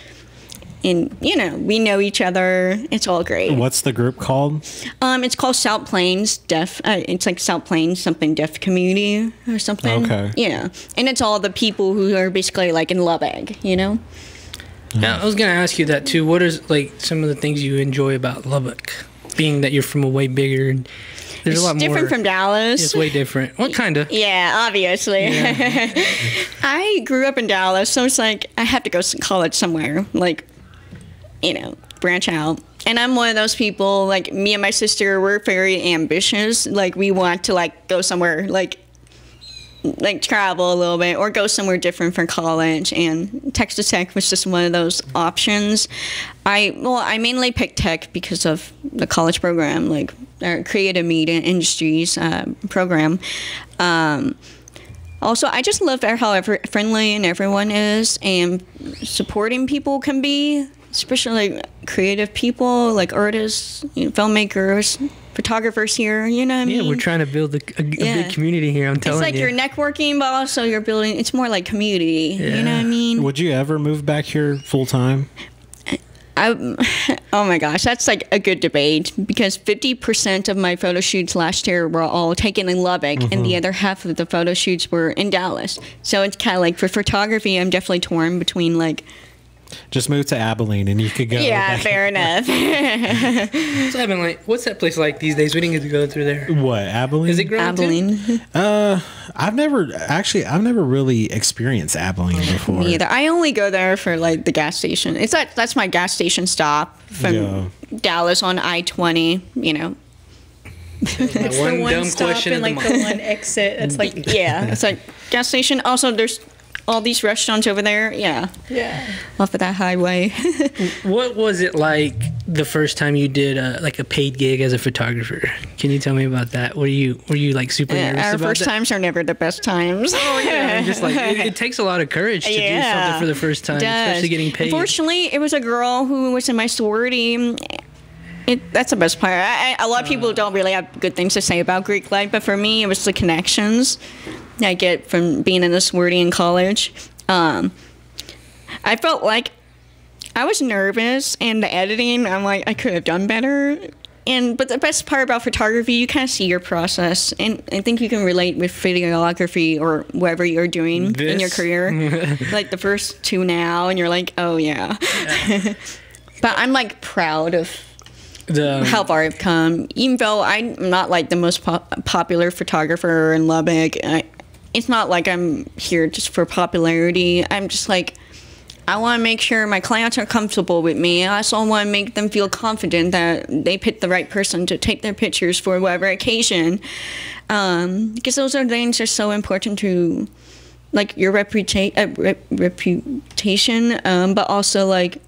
and you know, we know each other. It's all great. What's the group called? It's called South Plains Deaf. It's like South Plains something deaf community or something. Okay. Yeah, and it's all the people who are basically like in Lubbock, you know. Now, I was gonna ask you that too. What is like some of the things you enjoy about Lubbock, being that you're from a way bigger and there's It's a lot more. different from Dallas. It's way different. What kind of? Yeah, obviously. Yeah. I grew up in Dallas, so it's like I have to go to college somewhere, like, you know, branch out. And I'm one of those people, like me and my sister, we're very ambitious. Like we want to like go somewhere, like travel a little bit or go somewhere different for college. And Texas Tech was just one of those options. I mainly picked tech because of the college program, like our creative media industries program. Also, I just love how friendly and everyone is, and supporting people can be, especially like creative people, like artists, you know, filmmakers, photographers here. You know what I mean? Yeah, we're trying to build a big community here. I'm telling It's like you. you're networking, but also you're building. It's more like community. You know what I Yeah. mean? Would you ever move back here full time? Oh my gosh, that's like a good debate, because 50% of my photo shoots last year were all taken in Lubbock, and the other half of the photo shoots were in Dallas. So it's kind of like for photography, I'm definitely torn between like. Just move to Abilene and you could go. Yeah, back. fair enough. What's that place like these days? We didn't get to go through there. What, Abilene? Is it growing too? Abilene. I've never really experienced Abilene before. Me either. I only go there for like the gas station. That's my gas station stop from Dallas on I-20. You know. It's The one stop and like the one exit. It's like Yeah, it's like gas station. Also, there's all these restaurants over there. Yeah, off of that highway. What was it like the first time you did like a paid gig as a photographer? Can you tell me about that? Were you like super nervous Our about first that? times are never the best times. Oh yeah, just like it takes a lot of courage to do something for the first time, it does. especially getting paid. Unfortunately, it was a girl who was in my sorority. That's the best part. A lot of people don't really have good things to say about Greek life, but for me, it was the connections I get from being in a sorority in college. I felt like I was nervous, and the editing, I'm like, I could have done better. But the best part about photography, you kind of see your process, and I think you can relate with videography or whatever you're doing in your career. Like the first two now, and you're like, oh yeah. But I'm like proud of how far I've come, even though I'm not like the most popular photographer in Lubbock. It's not like I'm here just for popularity. I'm just like, I want to make sure my clients are comfortable with me. I also want to make them feel confident that they picked the right person to take their pictures for whatever occasion. Because those are things that are so important to, like, your reputation, but also like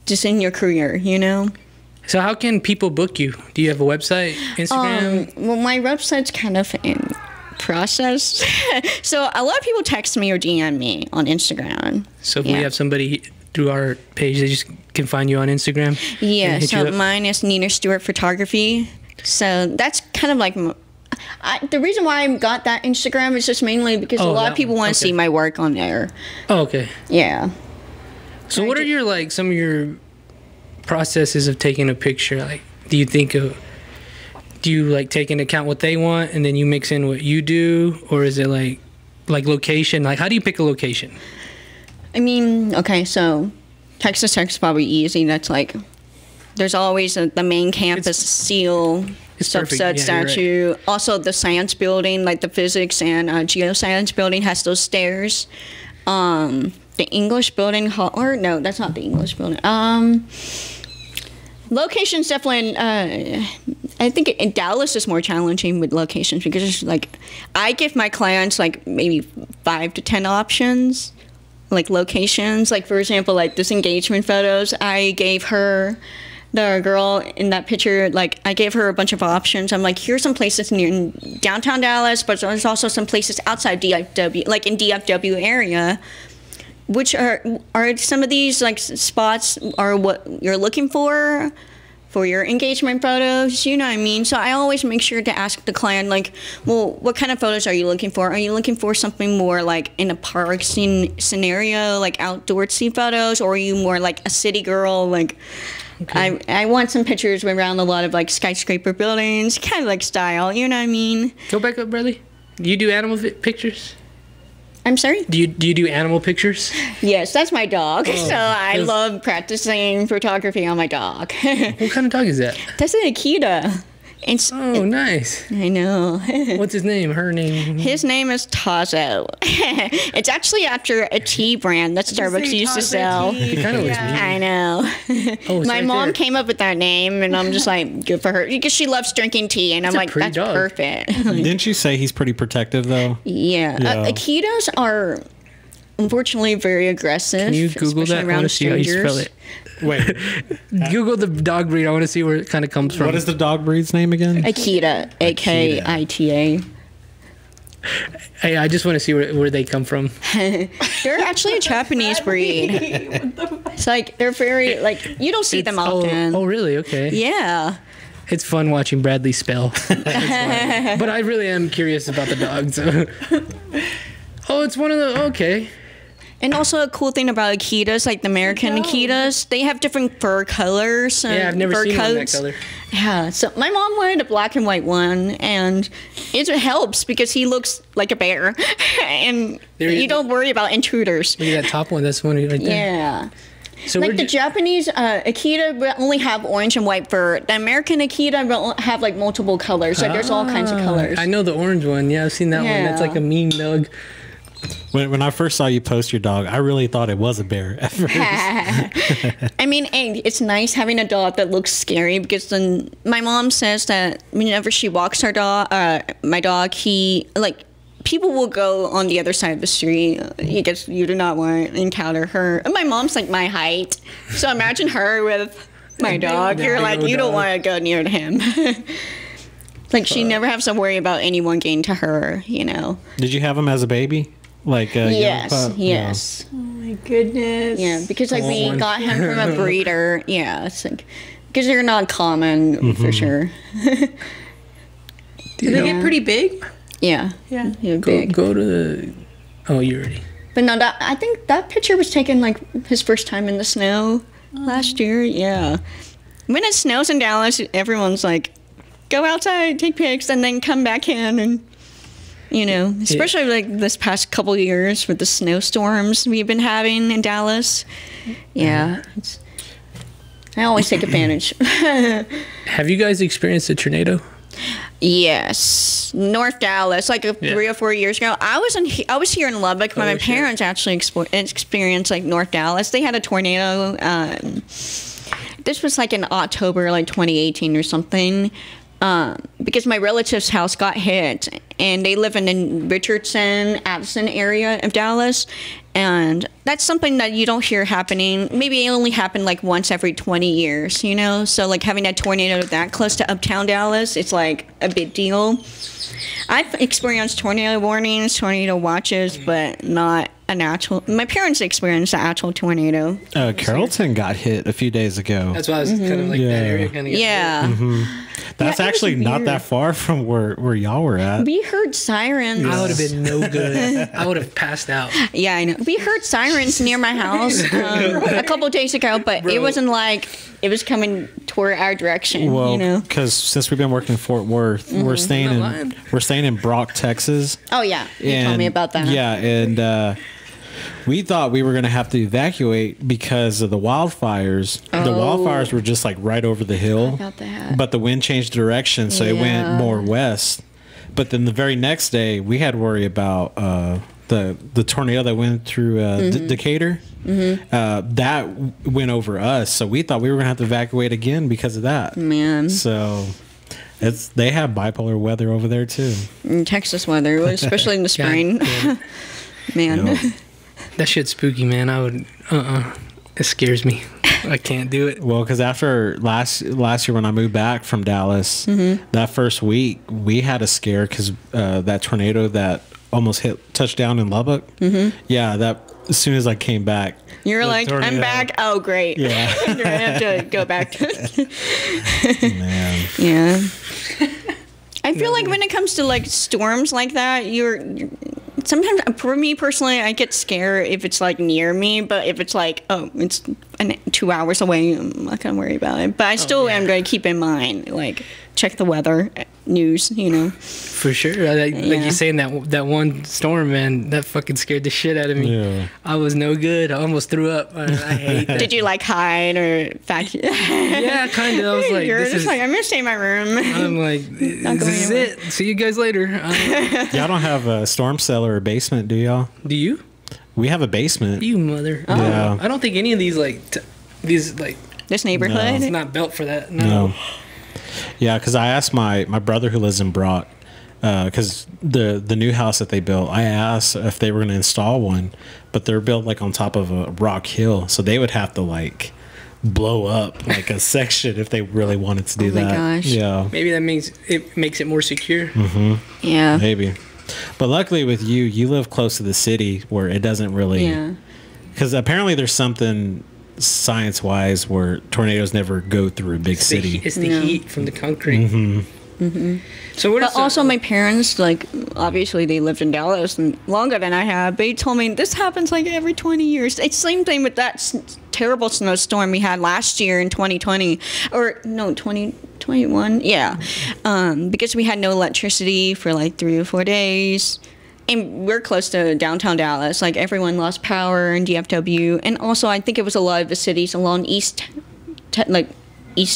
just in your career, you know? So how can people book you? Do you have a website, Instagram? Well, my website's kind of in process. So a lot of people text me or DM me on Instagram. So if we have somebody through our page, they just can find you on Instagram? Yeah, so mine is Nina Stewart Photography. So that's kind of like... the reason why I got that Instagram is just mainly because a lot of people want to see my work on there. Oh, okay. Yeah. So what are your, like, some of your processes of taking a picture? Like, do you like take into account what they want and then you mix in what you do? Or is it like location? Like, how do you pick a location? I mean, okay, so Texas Tech is probably easy. That's like, there's always the main campus seal, subset statue. Right. Also, the science building, like the physics and geoscience building, has those stairs. The English building, or no, that's not the English building. Locations definitely, I think in Dallas is more challenging with locations because it's like, I give my clients like maybe 5 to 10 options, like locations. Like, for example, like this engagement photos, I gave her, the girl in that picture, like I gave her a bunch of options. I'm like, here's some places near downtown Dallas, but there's also some places outside DFW, like in DFW area, which are some of these like spots are what you're looking for your engagement photos, you know what I mean? So I always make sure to ask the client, like, well, what kind of photos are you looking for? Are you looking for something more like in a park scene scenario, like outdoorsy photos, or are you more like a city girl, like... Okay. I want some pictures around a lot of like skyscraper buildings, kind of like style, you know what I mean? Go back up, Bradley. Do you do animal pictures? I'm sorry? Do you do animal pictures? Yes, that's my dog. So I love practicing photography on my dog. What kind of dog is that? That's an Akita. Nice. I know. What's his name? Her name? His name is Tazo. It's actually after a tea brand that Starbucks used to sell. It kind of looks mean. I know. My mom came up with that name, and I'm just like, good for her. Because she loves drinking tea, and I'm like, that's perfect. Didn't you say he's pretty protective, though? Yeah. Akitas are unfortunately very aggressive. Can you Google that? I want to see how you spell it. Wait. Google the dog breed. I want to see where it kind of comes from. What is the dog breed's name again? Akita. Akita. Hey, I just want to see where they come from. They're actually a Japanese breed. It's like, they're very, like, you don't see them often. Oh, really? Okay. Yeah. It's fun watching Bradley spell. But I really am curious about the dog. So. Oh, it's one of the... Okay. And also a cool thing about Akitas, like the American Akitas, they have different fur colors. And I've never seen one that color. Yeah, so my mom wanted a black and white one, and it helps because he looks like a bear, and you don't worry about intruders. Look at that top one. That's one right there. Yeah. So like the Japanese Akita will only have orange and white fur. The American Akita will have like multiple colors. So there's all kinds of colors. I know the orange one. Yeah, I've seen that one. That's like a mean dog. When I first saw you post your dog, I really thought it was a bear at first. I mean, it's nice having a dog that looks scary because then my mom says that whenever she walks her dog, my dog, people will go on the other side of the street because you do not want to encounter her. And my mom's like my height, so imagine her with my dog. You're like, you don't want to go near to him. Like she never has to worry about anyone getting to her, you know. Did you have him as a baby? Like yes. Oh my goodness. Yeah, because like we got him from a breeder. Yeah, it's like because they're not common for sure. Do they get pretty big? Yeah. Yeah. Big. Go to the. Oh, you already. But no, I think that picture was taken like his first time in the snow last year. Yeah. When it snows in Dallas, everyone's like, go outside, take pics, and then come back in and. You know, especially like this past couple years with the snowstorms we've been having in Dallas. Yeah, I always take advantage. Have you guys experienced a tornado? Yes, North Dallas, like 3 or 4 years ago. I was here in Lubbock, but my parents actually experienced like North Dallas. They had a tornado. This was like in October, like 2018 or something. because my relative's house got hit, and they live in the Richardson, Addison area of Dallas, and that's something that you don't hear happening. Maybe it only happened like once every 20 years, you know? So like having a tornado that close to uptown Dallas, it's like a big deal. I've experienced tornado warnings, tornado watches, but not an actual. My parents experienced an actual tornado. Carrollton got hit a few days ago. That's why I was kind of like that area kind of. Yeah. That's Yeah, it was actually not weird. that far from where y'all were at. We heard sirens. I would have been no good. I would have passed out. Yeah, I know. We heard sirens near my house a couple of days ago, but it wasn't like it was coming toward our direction. Well, you know. because since we've been working in Fort Worth, we're staying Not lying. in Brock, Texas. Oh yeah, you told me about that. Yeah, and we thought we were going to have to evacuate because of the wildfires. The wildfires were just like right over the hill, About that. but the wind changed direction, so it went Yeah. more west. But then the very next day, we had to worry about the tornado that went through Decatur. That went over us, so we thought we were going to have to evacuate again because of that. Man, So they have bipolar weather over there too. in Texas weather, especially in the spring. damn Man, Yep. That shit's spooky, man. I would. It scares me. I can't do it. Well, because after last year when I moved back from Dallas, that first week we had a scare because that tornado that almost hit touchdown in Lubbock. Yeah, that as soon as I came back, you're the like, I'm tornado- back. Oh, great. Yeah, I have to go back to. man. Yeah. I feel like when it comes to like storms like that, you're sometimes for me personally, I get scared if it's like near me, but if it's like, oh, it's 2 hours away, I'm not gonna worry about it. But I still am going to keep in mind, like, check the weather news, you know. For sure. Like Yeah. you saying that one storm, man, that fucking scared the shit out of me. Yeah. I was no good. I almost threw up. I hate that. Did you like hide or fact? Yeah, kind of. I was like, You're this just is. like, I'm gonna stay in my room. I'm like, this going is anywhere. it. See you guys later. Y'all don't have a storm cellar or basement, do y'all? Do you? We have a basement. You mother. Yeah. I don't think any of these like This neighborhood. it's not built for that. No. Yeah, because I asked my brother who lives in Brock, because the new house that they built, I asked if they were going to install one, but they're built like on top of a rock hill, so they would have to like blow up like a section if they really wanted to do Oh my that. gosh. Yeah, Maybe that makes it more secure. Yeah. maybe. But luckily with you live close to the city where it doesn't really. Yeah. Because apparently there's something science-wise where tornadoes never go through a big city. It's the No. heat from the concrete. So what? But also, my parents, like, obviously they lived in Dallas and longer than I have. They told me this happens like every 20 years. It's the same thing with that terrible snowstorm we had last year in 2020. Or, no, 2021. Yeah. Because we had no electricity for like 3 or 4 days. And we're close to downtown Dallas. Like, everyone lost power in DFW. And also, I think it was a lot of the cities along East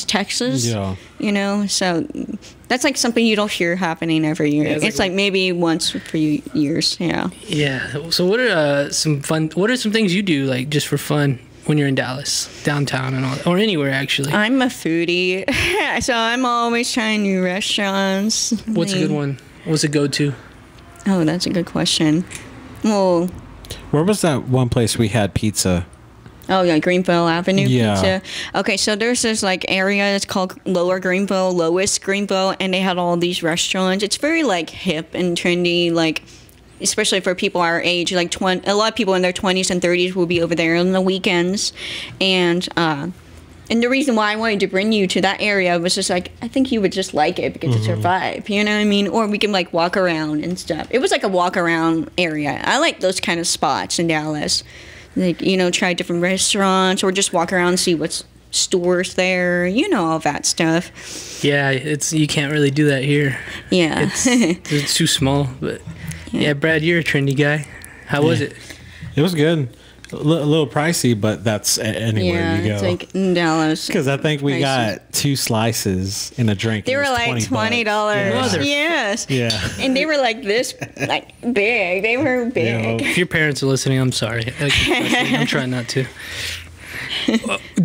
Texas. Yeah. You know, so that's like something you don't hear happening every year. Yeah, it's like maybe once for years. Yeah. Yeah. So what are some things you do like just for fun when you're in Dallas, downtown and all, or anywhere actually? I'm a foodie, so I'm always trying new restaurants. What's a good one? What's a go-to? Oh, that's a good question. Well, Where was that one place we had pizza? oh yeah, Greenville Avenue Yeah. Pizza. Okay, so there's this like area that's called Lowest Greenville, and they had all these restaurants. It's very like hip and trendy, like especially for people our age. Like a lot of people in their 20s and 30s will be over there on the weekends, and the reason why I wanted to bring you to that area was just like, I think you would just like it because it's your vibe, you know what I mean? Or we can like walk around and stuff. It was like a walk around area. I like those kind of spots in Dallas. Like, you know, try different restaurants or just walk around and see what's stores there, you know, all that stuff. Yeah, you can't really do that here. Yeah. It's too small. But yeah, Brad, you're a trendy guy. How was it? It was good. A little pricey, but that's anywhere yeah, you go. it's like in Dallas. Because I think we Pricey. got 2 slices and a drink. They It were was like $20. $20. Yeah. Yes. Yeah. And they were like this, like big. They were big. Yeah. If your parents are listening, I'm sorry. I'm trying not to.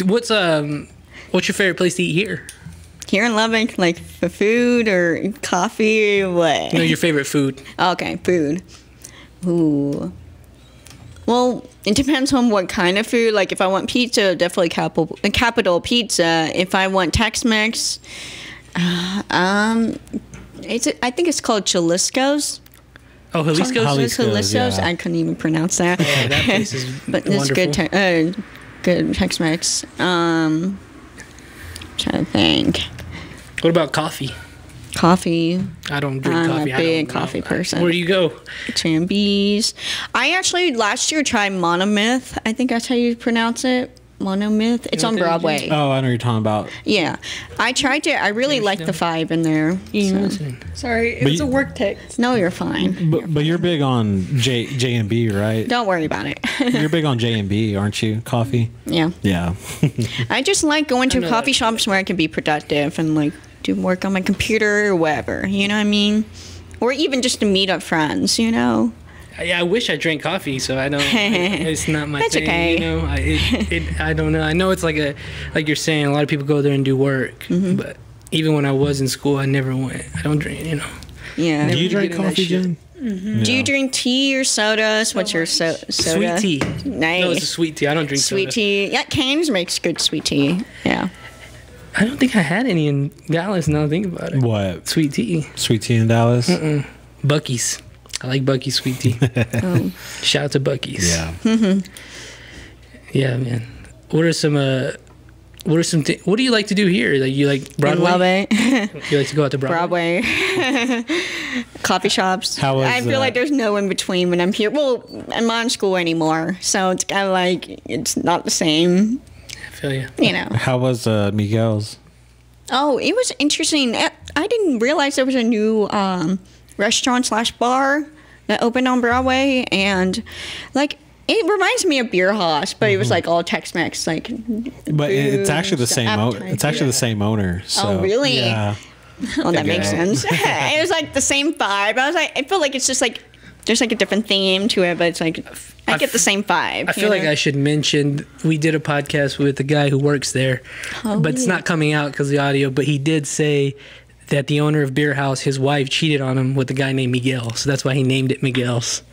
What's your favorite place to eat here? Here in Lubbock, like for food or coffee or what? No, your favorite food. Okay, food. Ooh. Well, it depends on what kind of food. Like, if I want pizza, definitely Capital Pizza. If I want Tex-Mex, I think it's called Jalisco's. Oh, Jalisco's? Jalisco's. yeah. I couldn't even pronounce that. Oh, that place is But wonderful. it's good Tex-Mex. Trying to think. What about coffee? Coffee. I don't drink I'm coffee. a I big don't know. coffee person. Where do you go? Chambees. I actually last year tried Monomyth. I think that's how you pronounce it. Monomyth. It's know on what that is, Broadway. Oh, I know what you're talking about. Yeah. I tried it. I really like the vibe in there. You so- listening? Sorry, it But was you- a work text. No, you're fine. But you're big on J and B, right? Don't worry about it. You're big on J and B, aren't you? Coffee. Yeah. Yeah. I just like going to know coffee that. shops where I can be productive and like do work on my computer or whatever. You know what I mean? Or even just to meet up friends, you know? Yeah, I wish I drank coffee, so I don't. It's not my That's thing. okay. You know, I don't know. I know it's like you're saying, a lot of people go there and do work, Mm-hmm. but even when I was in school, I never went. I don't drink. You know. Yeah. Do you Never drink get in that coffee, shit. Jen? Do you drink tea or sodas? What's your soda? Sweet tea. Nice. No, it's a sweet tea. I don't drink Sweet soda. tea. Yeah, Cane's makes good sweet tea. Yeah. I don't think I had any in Dallas. Now I think about it. What? Sweet tea. Sweet tea in Dallas? Bucky's. I like Bucky's sweet tea. Oh. Shout out to Bucky's. Yeah. Yeah, man. What are some what do you like to do here? Like, you like Broadway? Love it. You like to go out to Broadway? Broadway. Coffee shops. How was, I feel like there's no in between when I'm here. Well, I'm not in school anymore, so it's kind of like it's not the same, I feel you. you know. How was Miguel's? Oh, it was interesting. I didn't realize there was a new restaurant/bar that opened on Broadway, and like it reminds me of Beer House, but it was like all Tex-Mex, like. But it's actually the foods, same. It's appetizers. actually the same owner. So, really? Yeah. Oh, that makes Okay. sense. It was like the same vibe. I was like, I feel like it's just like there's like a different theme to it, but it's like I get the same vibe. I feel like I should mention we did a podcast with the guy who works there, Oh, but it's not coming out because of the audio. But he did say that the owner of Beer House, his wife, cheated on him with a guy named Miguel, so that's why he named it Miguel's.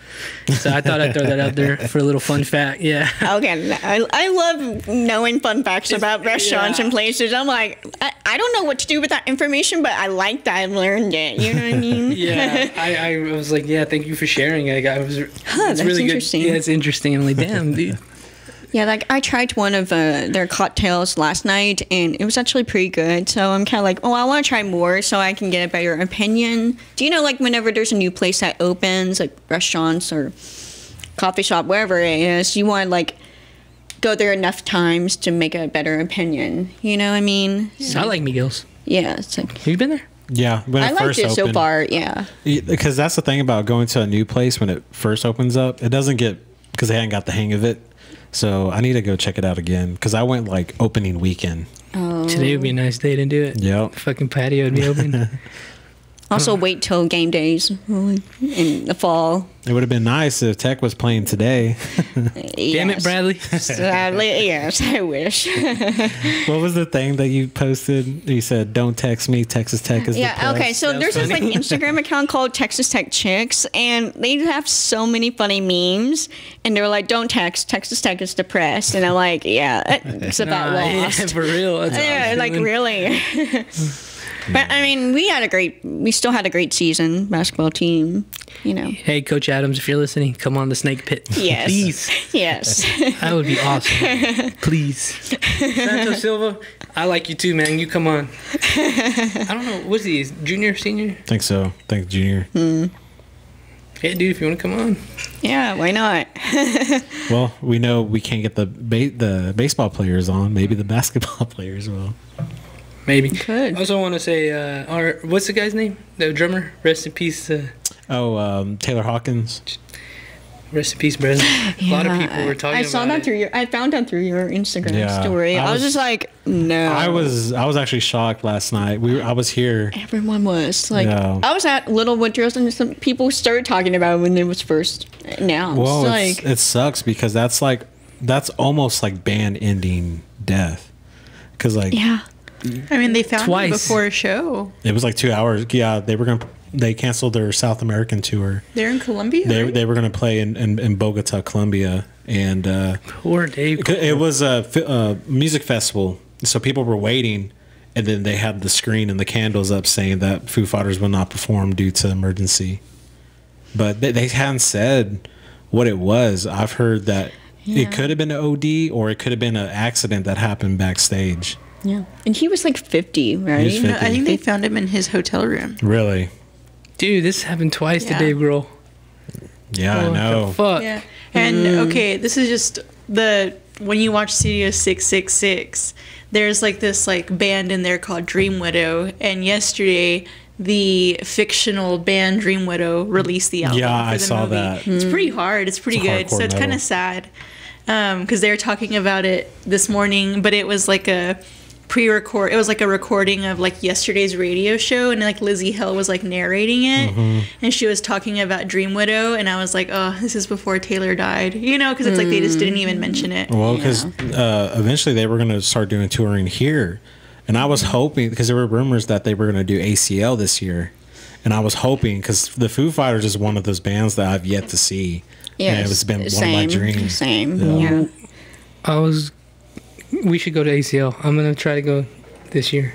So I thought I'd throw that out there for a little fun fact. Yeah. Okay, I love knowing fun facts about restaurants and places. I'm like, I don't know what to do with that information, but I like that I learned it. You know what I mean? Yeah, I was like, yeah, thank you for sharing. that's interesting. Yeah, it's interesting. I'm like, damn, dude. Yeah, like I tried one of their cocktails last night, and it was actually pretty good. So I'm kind of like, oh, I want to try more so I can get a better opinion. Do you know, like whenever there's a new place that opens, like restaurants or coffee shop, wherever it is, you want to like go there enough times to make a better opinion. You know what I mean? I like Miguel's. Yeah, it's like Have you been there? Yeah. When I it liked first it so opened. far. Yeah. Because that's the thing about going to a new place when it first opens up. It doesn't get, because they hadn't got the hang of it. So I need to go check it out again because I went like opening weekend. Today would be a nice day to do it. Yep. Fucking patio would be open. Also, wait till game days in the fall. It would have been nice if Tech was playing today. Damn it, Bradley. Sadly, yes, I wish. What was the thing that you posted? You said, "Don't text me. Texas Tech is the Yeah, place." okay, so That there's was this like funny. Instagram account called Texas Tech Chicks, and they have so many funny memes, and they're like, don't text, Texas Tech is depressed, and I'm like, yeah, it's about Yeah, lost. for real. That's Yeah, awesome. like really. But I mean, we still had a great season, basketball team, you know. Hey, Coach Adams, if you're listening, come on the Snake Pit. Yes. Please. Yes. That would be awesome. Please. Santos Silva, I like you too, man. You come on. I don't know. What's he? Junior, senior? Think so. Thanks, Junior. Hey, dude, if you want to come on. Yeah, why not? Well, we know we can't get the baseball players on. Maybe the basketball players will. Maybe. Could. I also want to say, what's the guy's name? The drummer? Rest in peace. Taylor Hawkins. Rest in peace, brother. A lot of people were talking I saw about that it. through I found that through your Instagram Yeah, story. I I was was- just like, no. I was actually shocked last night. I was here. Everyone was like, Yeah. I was at Little Woodrow's and some people started talking about it when it was first announced. Well, like, it sucks because that's almost like band ending death. Because like yeah, I mean, they found Twice. it before a show. It was like 2 hours. Yeah, they canceled their South American tour. They're in Colombia. Right? They were gonna play in Bogota, Colombia, and Poor Dave. it was a music festival, so people were waiting, and then they had the screen and the candles up saying that Foo Fighters will not perform due to emergency. But they hadn't said what it was. I've heard that it could have been an OD or it could have been an accident that happened backstage. Yeah. And he was like 50, right? He was 50. No, I think they found him in his hotel room. Really? Dude, this happened twice to Yeah. Dave Grohl. Yeah, I What know. the fuck? Yeah. And okay, this is just when you watch Studio 666, there's like this like band in there called Dream Widow, and yesterday the fictional band Dream Widow released the album. Yeah, for I the saw movie. that. It's pretty hard. It's pretty It's good. So hardcore it's kind metal. of sad because they were talking about it this morning, but it was like a pre-record. It was like a recording of like yesterday's radio show, and like Lizzie Hell was like narrating it, and she was talking about Dream Widow, and I was like, oh, this is before Taylor died, you know, because it's like they just didn't even mention it. Well, because eventually they were going to start doing touring here. And I was hoping, because there were rumors that they were going to do ACL this year. And I was hoping, because the Foo Fighters is one of those bands that I've yet to see. Yeah. And it's been one of my dreams. Same. Yeah. We should go to ACL. I'm gonna try to go this year.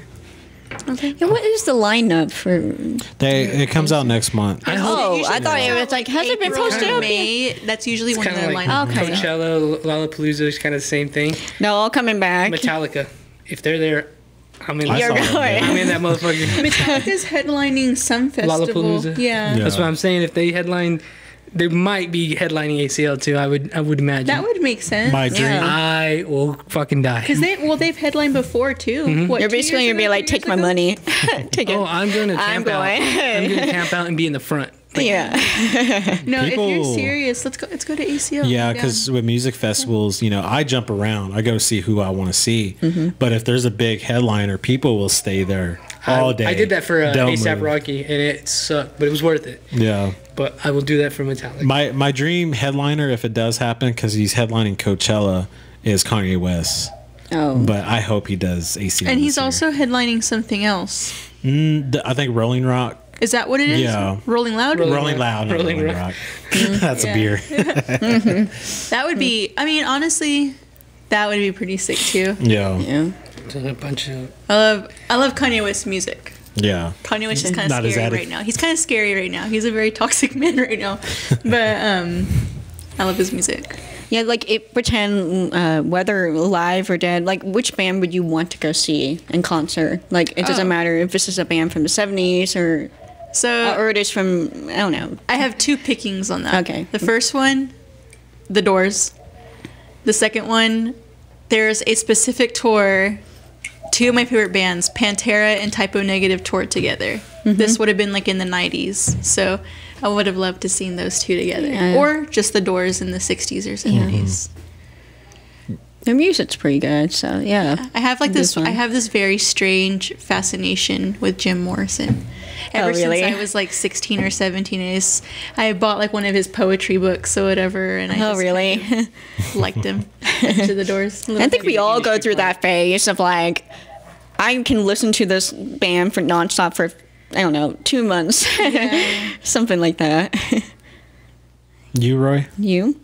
Yeah, what is the lineup for? It comes out next month. I hope Oh, usually I thought it was like, has it been April posted or up yet? May. That's usually when kind the of like lineup Okay. comes out. Coachella, Lollapalooza is kind of the same thing. No, all coming back. Metallica, if they're there, I'm in. I You're saw them, going. yeah. I'm in that motherfucker. Metallica's headlining some festival. Lollapalooza. Yeah. Yeah. That's what I'm saying. If they headline, they might be headlining ACL too. I would imagine. That would make sense. My dream. Yeah. I will fucking die. Because they've headlined before too. What, You're 2 basically years gonna be ago, like, 3 take my years ago? money, take it. Oh, I'm gonna I'm camp out. going. I'm gonna camp out and be in the front. Yeah. No, if People- you're serious, let's go to ACL. Yeah, because with music festivals, I jump around. I go see who I want to see. But if there's a big headliner, people will stay there all day. I did that for Don't ASAP move. Rocky, and it sucked, but it was worth it. Yeah. But I will do that for Metallica. My dream headliner, if it does happen, because he's headlining Coachella, is Kanye West. Oh. But I hope he does ACL. And he's this year. also headlining something else. I think Rolling Rock. Is that what it is? Yeah. Rolling Loud? Rolling Loud, not Rolling Rolling Rock. Rock. That's Yeah. a beer. That would be, I mean, honestly, that would be pretty sick too. Yeah. Yeah. There's a bunch of I love Kanye West's music. Yeah. Kanye West is kind of Not as scary addict. right now. He's kind of scary right now. He's a very toxic man right now. But I love his music. Yeah, like pretend whether live or dead, like which band would you want to go see in concert? Like it doesn't Oh. matter if this is a band from the 70s So or it is from, I don't know. I have two pickings on that. Okay. The first one, The Doors. The second one, there's a specific tour. Two of my favorite bands, Pantera and Typo Negative, toured together. This would have been like in the 90s. So I would have loved to seen those two together. Yeah. Or just The Doors in the 60s or 70s. Their music's pretty good, so yeah. I have like Good this. one. I have this very strange fascination with Jim Morrison. Ever really? since I was like 16 or 17, I bought like one of his poetry books or whatever, and I Oh, just really? kind of liked him. To the Doors. I think we all go through that phase of like, I can listen to this band for nonstop for, I don't know, 2 months. Something like that. You, Roy? You?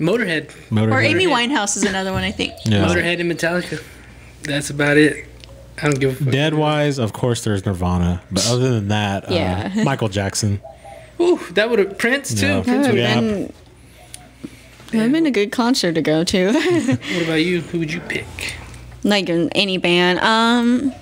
Motorhead. Motorhead. Or Amy Winehouse is another one, I think. Yeah. Motorhead and Metallica. That's about it. I don't give a fuck. Dead wise, of course, there's Nirvana. But other than that, Yeah. Michael Jackson. Ooh, that would have Prince too. Yeah. Prince would Yeah. That would have been a good concert to go to. What about you? Who would you pick? Like any band.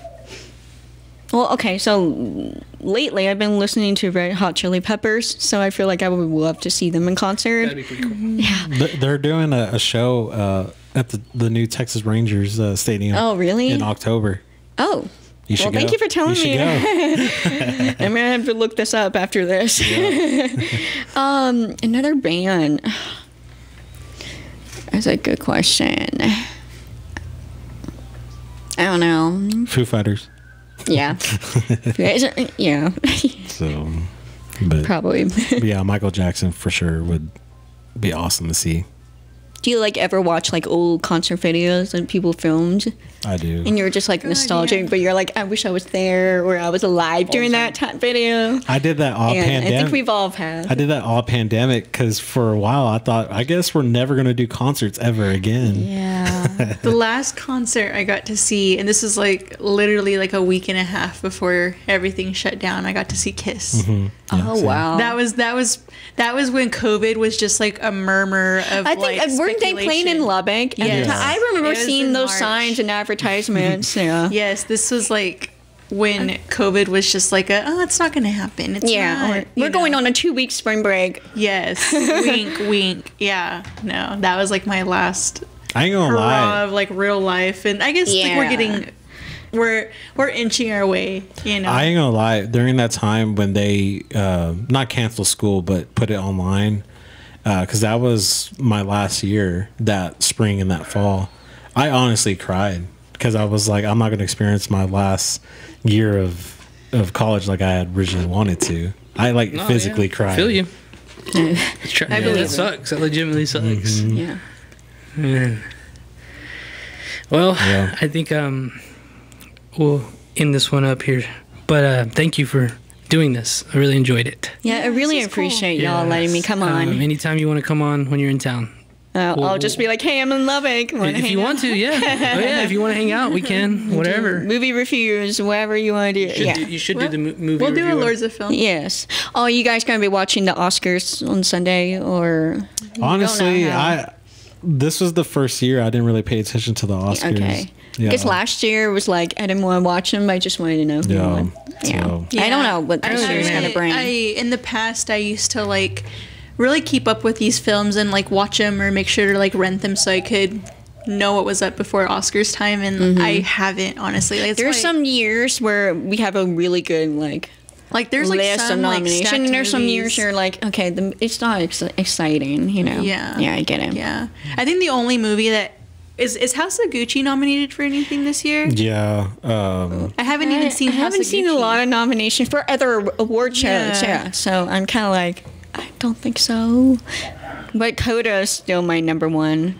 Well, okay, so lately I've been listening to Red Hot Chili Peppers, so I feel like I would love to see them in concert. That'd be pretty cool. They're doing a show at the new Texas Rangers stadium. Oh, really? In October. Oh. You should Well, thank go. you for telling me. should go. I'm gonna have to look this up after this. Another band. That's a good question. I don't know. Foo Fighters. Yeah. Yeah. So, but Probably. yeah, Michael Jackson for sure would be awesome to see. Do you like ever watch like old concert videos that people filmed? I do. And you're just like nostalgic, yeah. but you're like, I wish I was there or I was alive during that time video. I did that all And pandemic. I think we've all had. I did that all pandemic because for a while I thought, I guess we're never going to do concerts ever again. Yeah. The last concert I got to see, and this is like literally like a week and a half before everything shut down, I got to see Kiss. Yeah, Oh same. wow. That was when COVID was just like a murmur of I think like, weren't they playing in speculation. Lubbock? And Yes. I remember It was seeing in those March. signs and advertisements. Yeah. Yes, this was like when COVID was just like it's not going to happen. It's Yeah, not, or we're going on a 2-week spring break. Yes, wink, wink. Yeah, no, that was like my last I ain't gonna hurrah lie. of like real life, and I guess like Yeah. we're getting, we're inching our way. You know, I ain't gonna lie. During that time when they not cancel school but put it online, because that was my last year, that spring and that fall, I honestly cried because I was like, I'm not gonna experience my last year of college like I had originally wanted to. I like physically cried. Feel you. I believe That it. sucks. That legitimately sucks. Yeah. Man. Well, Yeah. I think we'll end this one up here. But thank you for doing this. I really enjoyed it. Yeah, I really this is appreciate y'all letting me Yes. come on. Anytime you want to come on when you're in town. I'll just be like, hey, I'm in Lubbock. Wanna If hang you out? want to, yeah. Oh, yeah, if you want to hang out, we can. Whatever. Movie reviews, whatever you want to do. Yeah. You should do the movie we'll do a review. Lords of Film. Yes. Oh, you guys gonna be watching the Oscars on Sunday or? Honestly, how. this was the first year I didn't really pay attention to the Oscars. Okay. Yeah. Because last year was like I didn't want to watch them. I just wanted to know who Yeah. won. Yeah. So- I don't know what I this don't know. year's gonna bring. In the past, I used to like really keep up with these films and like watch them or make sure to like rent them so I could know what was up before Oscars time, and I haven't honestly. Like, There's some years where we have a really good like there's like list some of like nominations, stacked and there's some movies. years you're like, okay, it's not exciting, you know? Yeah. Yeah, I get it. Yeah, I think the only movie that is House of Gucci nominated for anything this year. Yeah. I haven't even seen. I haven't House of seen a Gucci. lot of nominations for other award shows. Yeah. Yeah, so I'm kind of like, I don't think so. But Coda is still my number one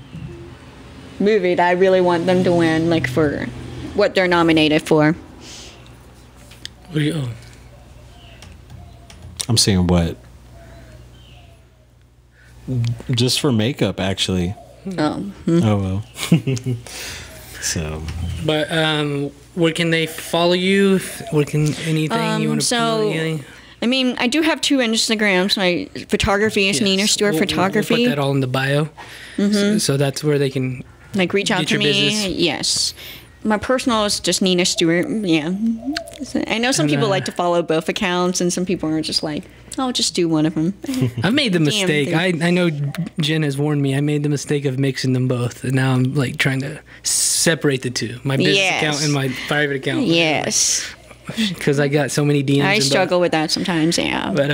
movie that I really want them to win, like for what they're nominated for. What do you, I'm seeing what? Just for makeup, actually. Oh, Oh well. So but where can they follow you? Where can anything you want to so promote? I mean, I do have 2 Instagrams. My photography is Nina Stewart Photography. We'll put that all in the bio. So that's where they can. Like reach out Get to your me. business. Yes. My personal is just Nina Stewart. Yeah. I know some people like to follow both accounts, and some people are just like, I'll just do one of them. I've made the Damn mistake. thing. I know Jen has warned me. I made the mistake of mixing them both, and now I'm like trying to separate the two: my business Yes. account and my private account. Yes. Because I got so many DMs. I in both. struggle with that sometimes, yeah. But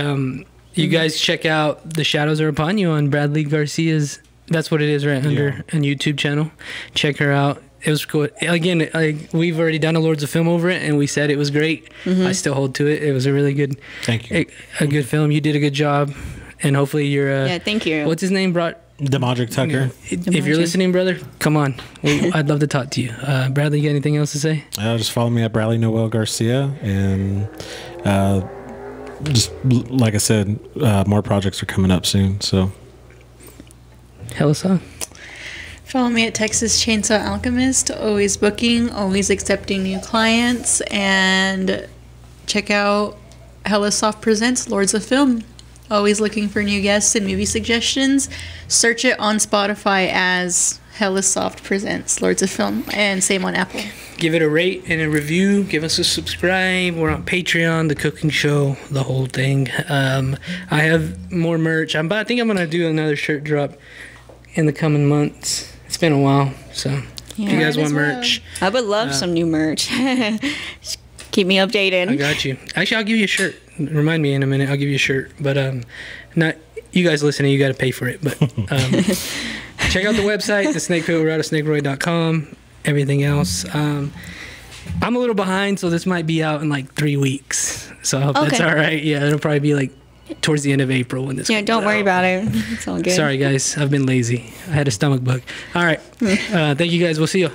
you guys check out The Shadows Are Upon You on Bradley Garcia's. That's what it is, right under a YouTube channel. Check her out. It was cool. Again, we've already done a Lords of Film over it, and we said it was great. I still hold to it. It was a really good, thank you. a good film. You did a good job, and hopefully you're. Yeah, thank you. What's his name? Demadric Tucker. If you're listening, brother, come on. I'd love to talk to you. Bradley, you got anything else to say? Just follow me at Bradley Noel Garcia, and just like I said, more projects are coming up soon. So Hella song. Follow me at Texas Chainsaw Alchemist. Always booking, always accepting new clients, and check out Hella Soft Presents Lords of Film. Always looking for new guests and movie suggestions. Search it on Spotify as Hella Soft Presents Lords of Film, and same on Apple. Give it a rate and a review. Give us a subscribe. We're on Patreon, The Cooking Show, the whole thing. I have more merch. I think I'm going to do another shirt drop in the coming months. It's been a while, so if you guys Might want as well. merch, I would love some new merch. Just keep me updated. I got you. Actually, I'll give you a shirt. Remind me in a minute. I'll give you a shirt. But not you guys listening. You got to pay for it. But check out the website, thesnakepit.snakebroid.com. Everything else. I'm a little behind, so this might be out in like 3 weeks. So I hope that's Okay. all right. Yeah, it'll probably be like towards the end of April when this. Yeah, don't worry about it. It's all good. Sorry, guys. I've been lazy. I had a stomach bug. All right. Thank you, guys. We'll see you.